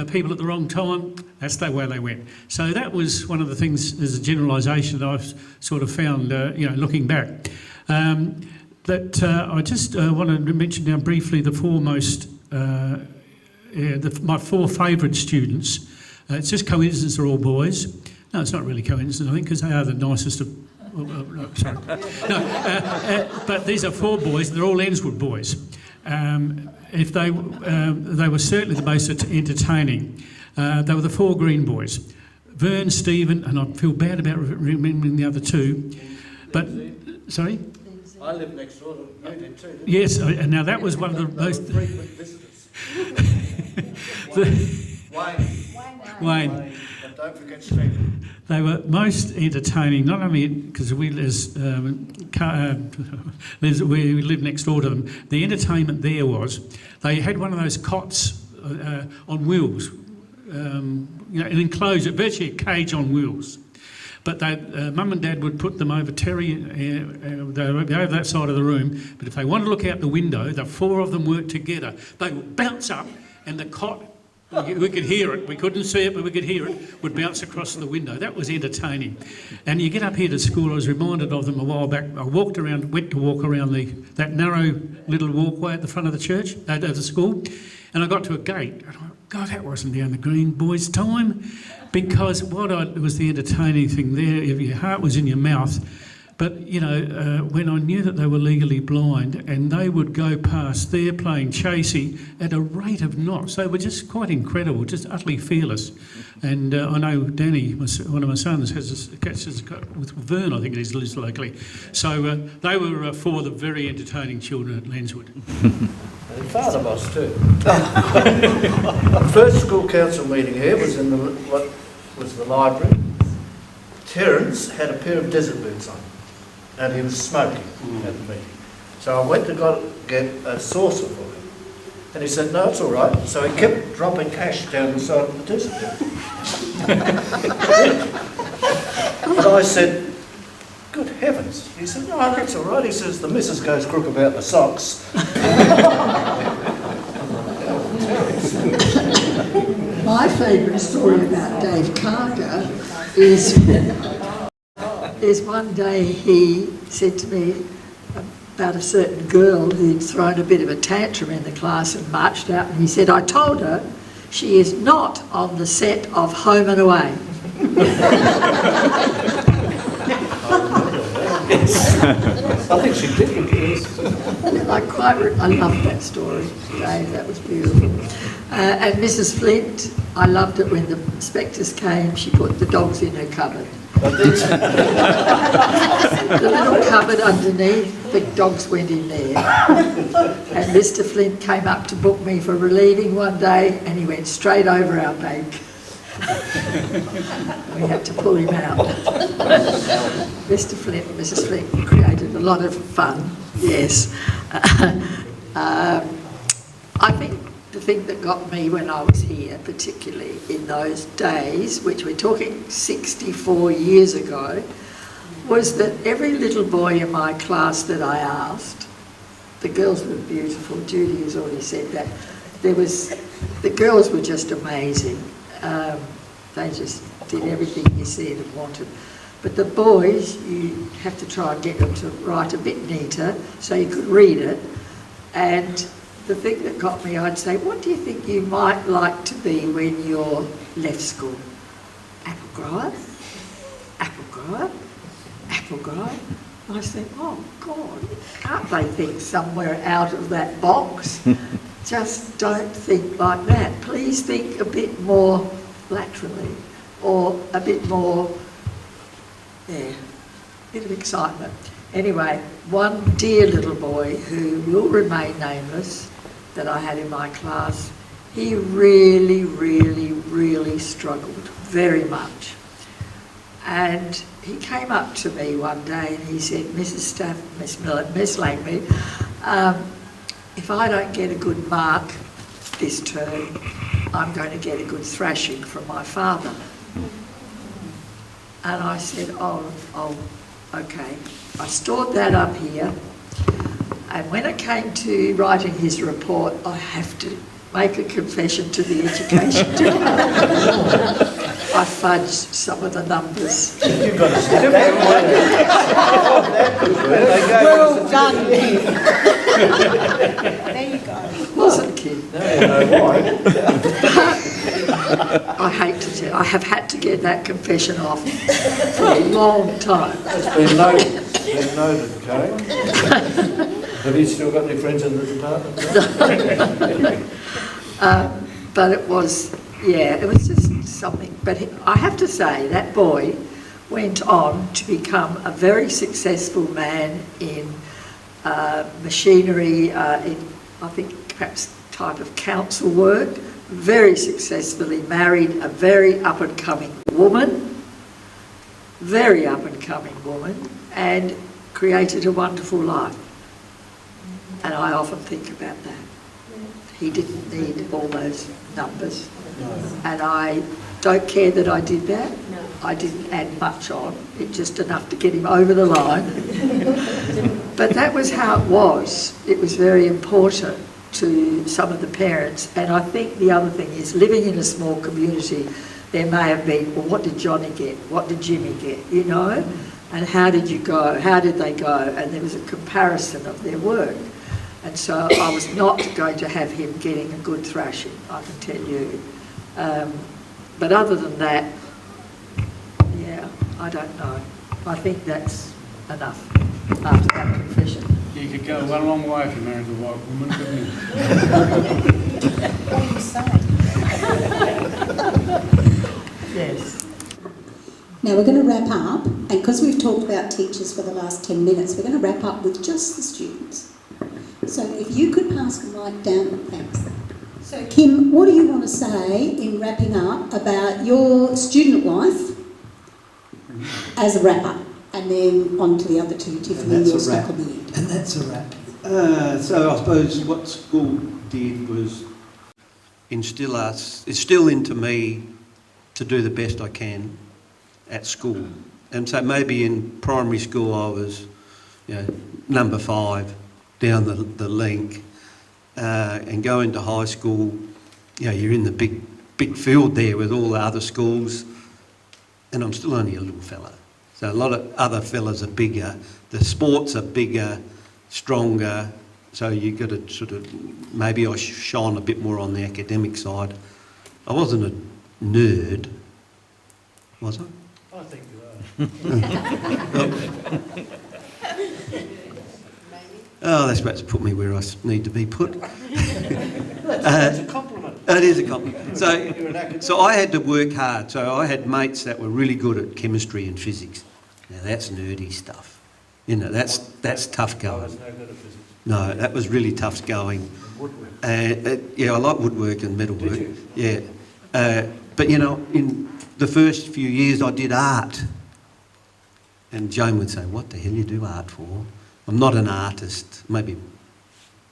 people at the wrong time, that's where they went. So that was one of the things, as a generalisation, that I've sort of found, looking back. I just wanted to mention now briefly the four most, my four favourite students. It's just coincidence they're all boys. No, it's not really coincidence, I think, because they are the nicest of... sorry. But these are four boys, they're all Lenswood boys. They were certainly the most entertaining. They were the four green boys. Vern, Stephen, and I feel bad about remembering the other two. But, sorry?
I lived next door to you did too, didn't
Yes, and now that was one of the
They were
most...
frequent visitors.
Wayne.
And don't forget Stephen.
They were most entertaining, not only because we lived next door to them. The entertainment there was they had one of those cots on wheels, an enclosure, virtually a cage on wheels. But Mum and Dad would put them over Terry, they would go over that side of the room. But if they wanted to look out the window, the four of them worked together. They would bounce up, and the cot, we could hear it. We couldn't see it, but we could hear it, would bounce across the window. That was entertaining. And you get up here to school, I was reminded of them a while back. I went to walk around that narrow little walkway at the front of the church, at the school, and I got to a gate. And I thought, God, that wasn't down the Green Boys' time. Because was the entertaining thing there, if your heart was in your mouth. But, when I knew that they were legally blind and they would go past there playing chasey at a rate of knots, they were just quite incredible, just utterly fearless. And I know Danny, one of my sons, catches with Vern, I think it is, lives locally. So they were four of the very entertaining children at Lenswood.
And father was too. The first school council meeting here was in what was the library. Terence had a pair of desert boots on, and he was smoking at the meeting. So I went to get a saucer for him, and he said, "No, it's all right." So he kept dropping cash down the side of the desert boot. And I said, "Good heavens." He said, "No, that's all right." He says, "The missus goes crook about the socks."
My favourite story about Dave Carger is one day he said to me about a certain girl who'd thrown a bit of a tantrum in the class and marched out, and he said, "I told her she is not on the set of Home and Away."
I think she did.
I loved that story, Dave. That was beautiful. And Mrs. Flint, I loved it when the inspectors came. She put the dogs in her cupboard. The little cupboard underneath, the dogs went in there. And Mr. Flint came up to book me for relieving one day, and he went straight over our bank. We had to pull him out. Mr. Flint and Mrs. Flint created a lot of fun, yes. I think the thing that got me when I was here, particularly in those days, which we're talking 64 years ago, was that every little boy in my class that I asked, the girls were beautiful, Judy has already said that, the girls were just amazing. They just did everything you said and wanted. But the boys, you have to try and get them to write a bit neater so you could read it. And the thing that got me, I'd say, "What do you think you might like to be when you're left school?" "Apple grower, apple grower, apple grower." I said, "Oh God, can't they think somewhere out of that box? Just don't think like that. Please think a bit more laterally, or a bit more, bit of excitement." Anyway, one dear little boy who will remain nameless that I had in my class, he really, really, really struggled very much. And he came up to me one day and he said, "Mrs. Staff, Miss Langby, if I don't get a good mark this term, I'm going to get a good thrashing from my father." And I said, oh, okay. I stored that up here, and when it came to writing his report, I have to make a confession to the education department. I fudged some of the numbers.
You've got to step that
Well done, Kid. There you go.
Wasn't Kid?
Now you know why.
I hate to tell, I have had to get that confession off for a long time.
It's been noted, Kay. Have you still got any friends in the department?
But it was just something. But I have to say, that boy went on to become a very successful man in machinery, in, I think perhaps type of council work, very successfully married a very up-and-coming woman, and created a wonderful life. And I often think about that. He didn't need all those numbers. And I don't care that I did that. I didn't add much on, it just enough to get him over the line. But that was how it was. It was very important to some of the parents. And I think the other thing is, living in a small community, there may have been, well, what did Johnny get? What did Jimmy get? You know? And how did you go? How did they go? And there was a comparison of their work. And so I was not going to have him getting a good thrashing, I can tell you. But other than that, yeah, I don't know. I think that's enough after that confession.
You could go a long way if you married a white woman, couldn't you?
What are you saying?
Yes.
Now we're going to wrap up, and because we've talked about teachers for the last 10 minutes, we're going to wrap up with just the students. So if you could pass the mic down, thanks. So Kim, what do you want to say in wrapping up about your student life as a wrap-up? And then on to the other two, Tiffany, your stuck on the end.
And that's a wrap. So I suppose what school did was instill into me to do the best I can at school. And so maybe in primary school I was, number 5 down the link, and going to high school, you're in the big field there with all the other schools, and I'm still only a little fella. So a lot of other fellas are bigger, the sports are bigger, stronger, so you've got to sort of, maybe I shone a bit more on the academic side. I wasn't a nerd, was I?
I think you are.
Oh, that's about to put me where I need to be put.
That's a compliment.
It is a compliment. So I had to work hard. So I had mates that were really good at chemistry and physics. Now that's nerdy stuff. That's tough going.
I was no good at physics.
No, that was really tough going.
Woodwork.
I like woodwork and metalwork.
Did you?
Yeah. But in the first few years I did art. And Joan would say, "What the hell you do art for?" I'm not an artist, maybe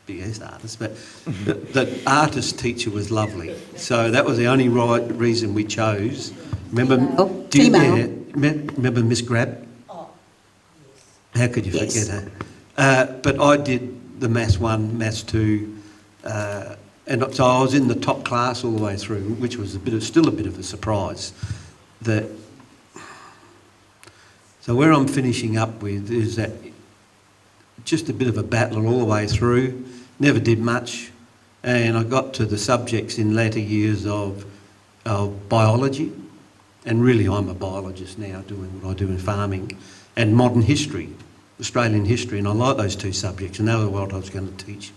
biggest artist, but the artist teacher was lovely. So that was the only reason we chose. Remember, remember Miss Grab?
Oh, yes.
How could you forget her? But I did the Maths 1, Maths 2, and so I was in the top class all the way through, which was still a bit of a surprise. So where I'm finishing up with is that just a bit of a battler all the way through, never did much, and I got to the subjects in later years of biology, and really I'm a biologist now doing what I do in farming, and modern history, Australian history, and I like those two subjects, and they were what I was going to teach.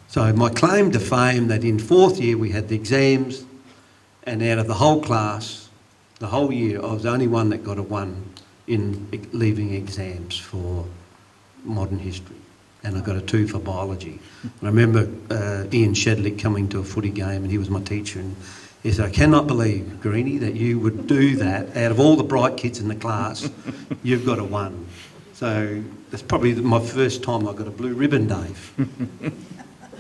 So my claim to fame that in 4th year we had the exams, and out of the whole class, the whole year, I was the only one that got a 1 in leaving exams for modern history, and I got a 2 for biology. And I remember Ian Shedlick coming to a footy game, and he was my teacher, and he said, "I cannot believe, Greenie, that you would do that. Out of all the bright kids in the class, you've got a 1. So that's probably my first time I got a blue ribbon, Dave.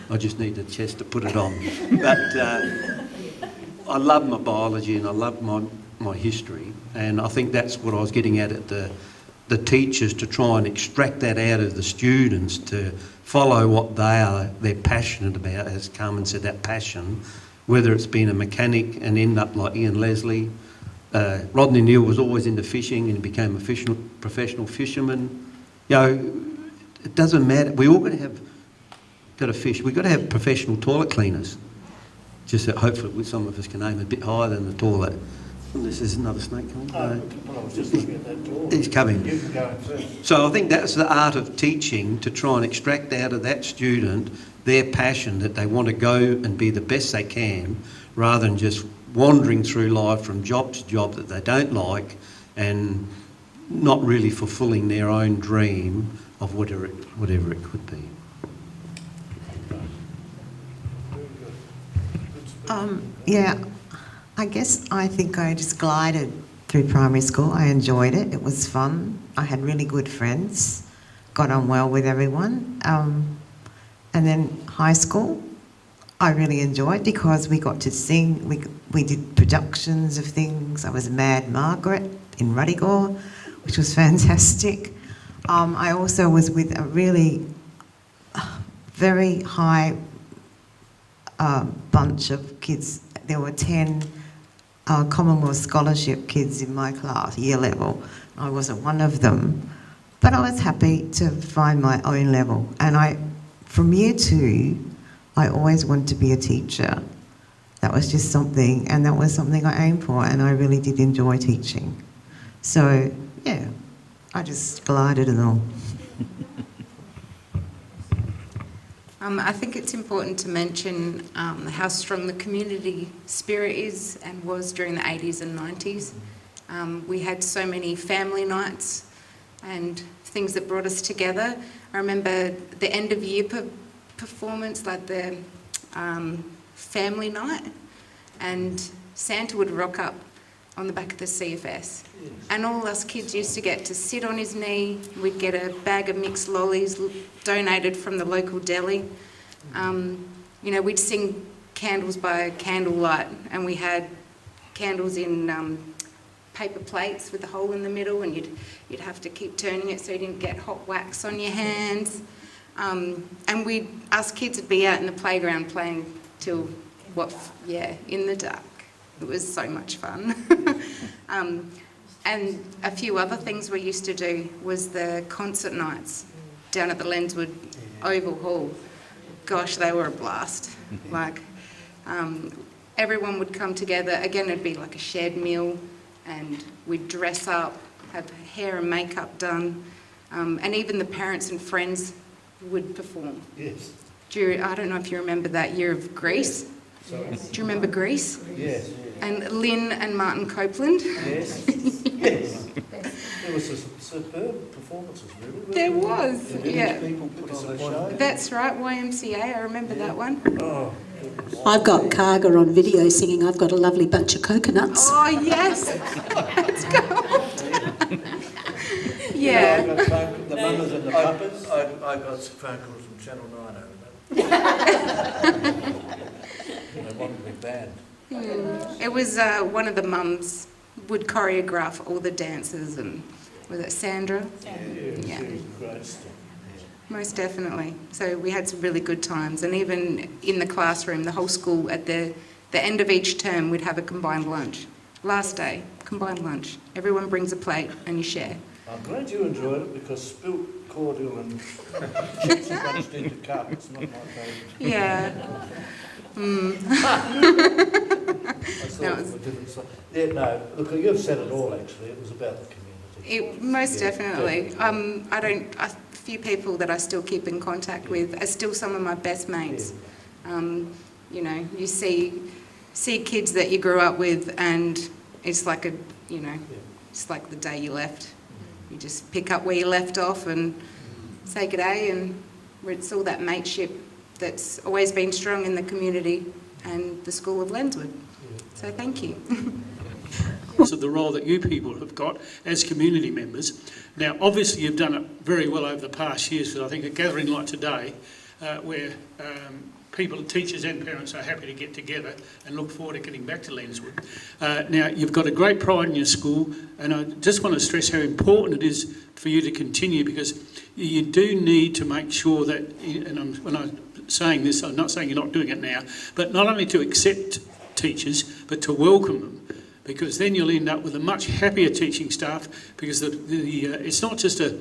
I just need a chest to put it on. But I love my biology and I love my history, and I think that's what I was getting at the teachers, to try and extract that out of the students, to follow what they're passionate about, as Carmen said, that passion, whether it's been a mechanic and end up like Ian Leslie. Rodney Neal was always into fishing and became a professional fisherman. It doesn't matter. We all got to fish. We've got to have professional toilet cleaners. Just that hopefully some of us can aim a bit higher than the toilet. Unless there's another snake coming.
Well, I was just looking at that door.
He's coming.
You can go in first.
So I think that's the art of teaching, to try and extract out of that student their passion, that they want to go and be the best they can, rather than just wandering through life from job to job that they don't like and not really fulfilling their own dream of whatever it could be.
Yeah, I guess I think I just glided through primary school. I enjoyed it. It was fun. I had really good friends, got on well with everyone. And then high school, I really enjoyed because we got to sing. We did productions of things. I was Mad Margaret in Ruddigore, which was fantastic. I also was with a really very high bunch of kids. There were 10 Commonwealth Scholarship kids in my class, year level. I wasn't one of them, but I was happy to find my own level. And from year 2, I always wanted to be a teacher. That was just something, and that was something I aimed for, and I really did enjoy teaching. So, yeah, I just glided along.
I think it's important to mention how strong the community spirit is and was during the 80s and 90s. We had so many family nights and things that brought us together. I remember the end of year performance, like the family night, and Santa would rock up on the back of the CFS. And all us kids used to get to sit on his knee. We'd get a bag of mixed lollies donated from the local deli. You know, we'd sing Candles by Candlelight, and we had candles in paper plates with a hole in the middle, and you'd have to keep turning it so you didn't get hot wax on your hands. And us kids would be out in the playground playing till, in the dark. It was so much fun. And a few other things we used to do was the concert nights down at the Lenswood Oval Hall. Gosh, they were a blast. Like, everyone would come together. Again, it'd be like a shared meal, and we'd dress up, have hair and makeup done, and even the parents and friends would perform.
Yes.
I don't know if you remember that year of Greece.
Sorry?
Do you remember Greece?
Yes.
And Lynn and Martin Copeland?
Yes. Yes. There were some superb performances, really.
There was, yeah.
People put on a show.
That's right, YMCA, I remember that one.
Oh, goodness.
I've got Karga on video singing I've Got a Lovely Bunch of Coconuts.
Oh, yes. That's gold. Yeah.
You know, I got the mamas and the papas.
I got some phone calls from Channel 9 over that.
They wanted me banned.
It was one of the mums would choreograph all the dances, and was it Sandra?
Yeah. She was great stuff.
Most definitely. So we had some really good times, and even in the classroom, the whole school, at the end of each term, we'd have a combined lunch. Last day, combined lunch. Everyone brings a plate and you share.
I'm glad you enjoyed it, because spilt cordial and chips bunched into carpets, not my favourite.
Yeah.
I thought it was a different side. Yeah, no, look, you've said it all, actually. It was about the community.
Most definitely. A few people that I still keep in contact with are still some of my best mates. You know, you see kids that you grew up with, and it's like it's like the day you left. You just pick up where you left off and say good day, and it's all that mateship that's always been strong in the community and the School of Lenswood. So thank you.
So the role that you people have got as community members. Now, obviously you've done it very well over the past years, but I think a gathering like today, where people, teachers and parents are happy to get together and look forward to getting back to Lenswood. Now, you've got a great pride in your school, and I just want to stress how important it is for you to continue, because you do need to make sure that, and when I'm saying this, I'm not saying you're not doing it now, but not only to accept teachers, but to welcome them, because then you'll end up with a much happier teaching staff, because it's not just a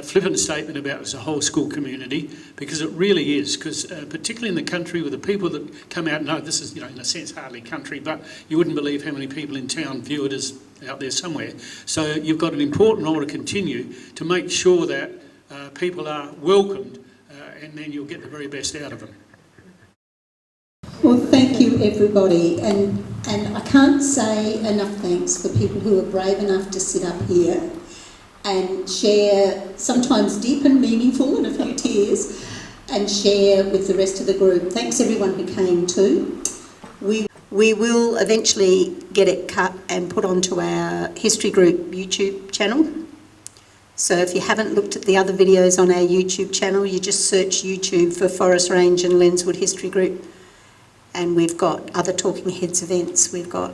flippant statement about it's a whole school community, because it really is, because particularly in the country with the people that come out, no, this is, in a sense, hardly country, but you wouldn't believe how many people in town view it as out there somewhere. So you've got an important role to continue to make sure that people are welcomed, and then you'll get the very best out of them.
Well, thank you, everybody, and I can't say enough thanks for people who are brave enough to sit up here and share, sometimes deep and meaningful and a few tears, and share with the rest of the group. Thanks everyone who came too. We will eventually get it cut and put onto our history group YouTube channel. So if you haven't looked at the other videos on our YouTube channel, you just search YouTube for Forest Range and Lenswood History Group. And we've got other Talking Heads events, we've got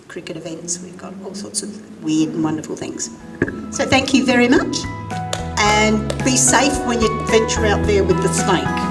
cricket events, we've got all sorts of weird and wonderful things. So thank you very much, and be safe when you venture out there with the snake.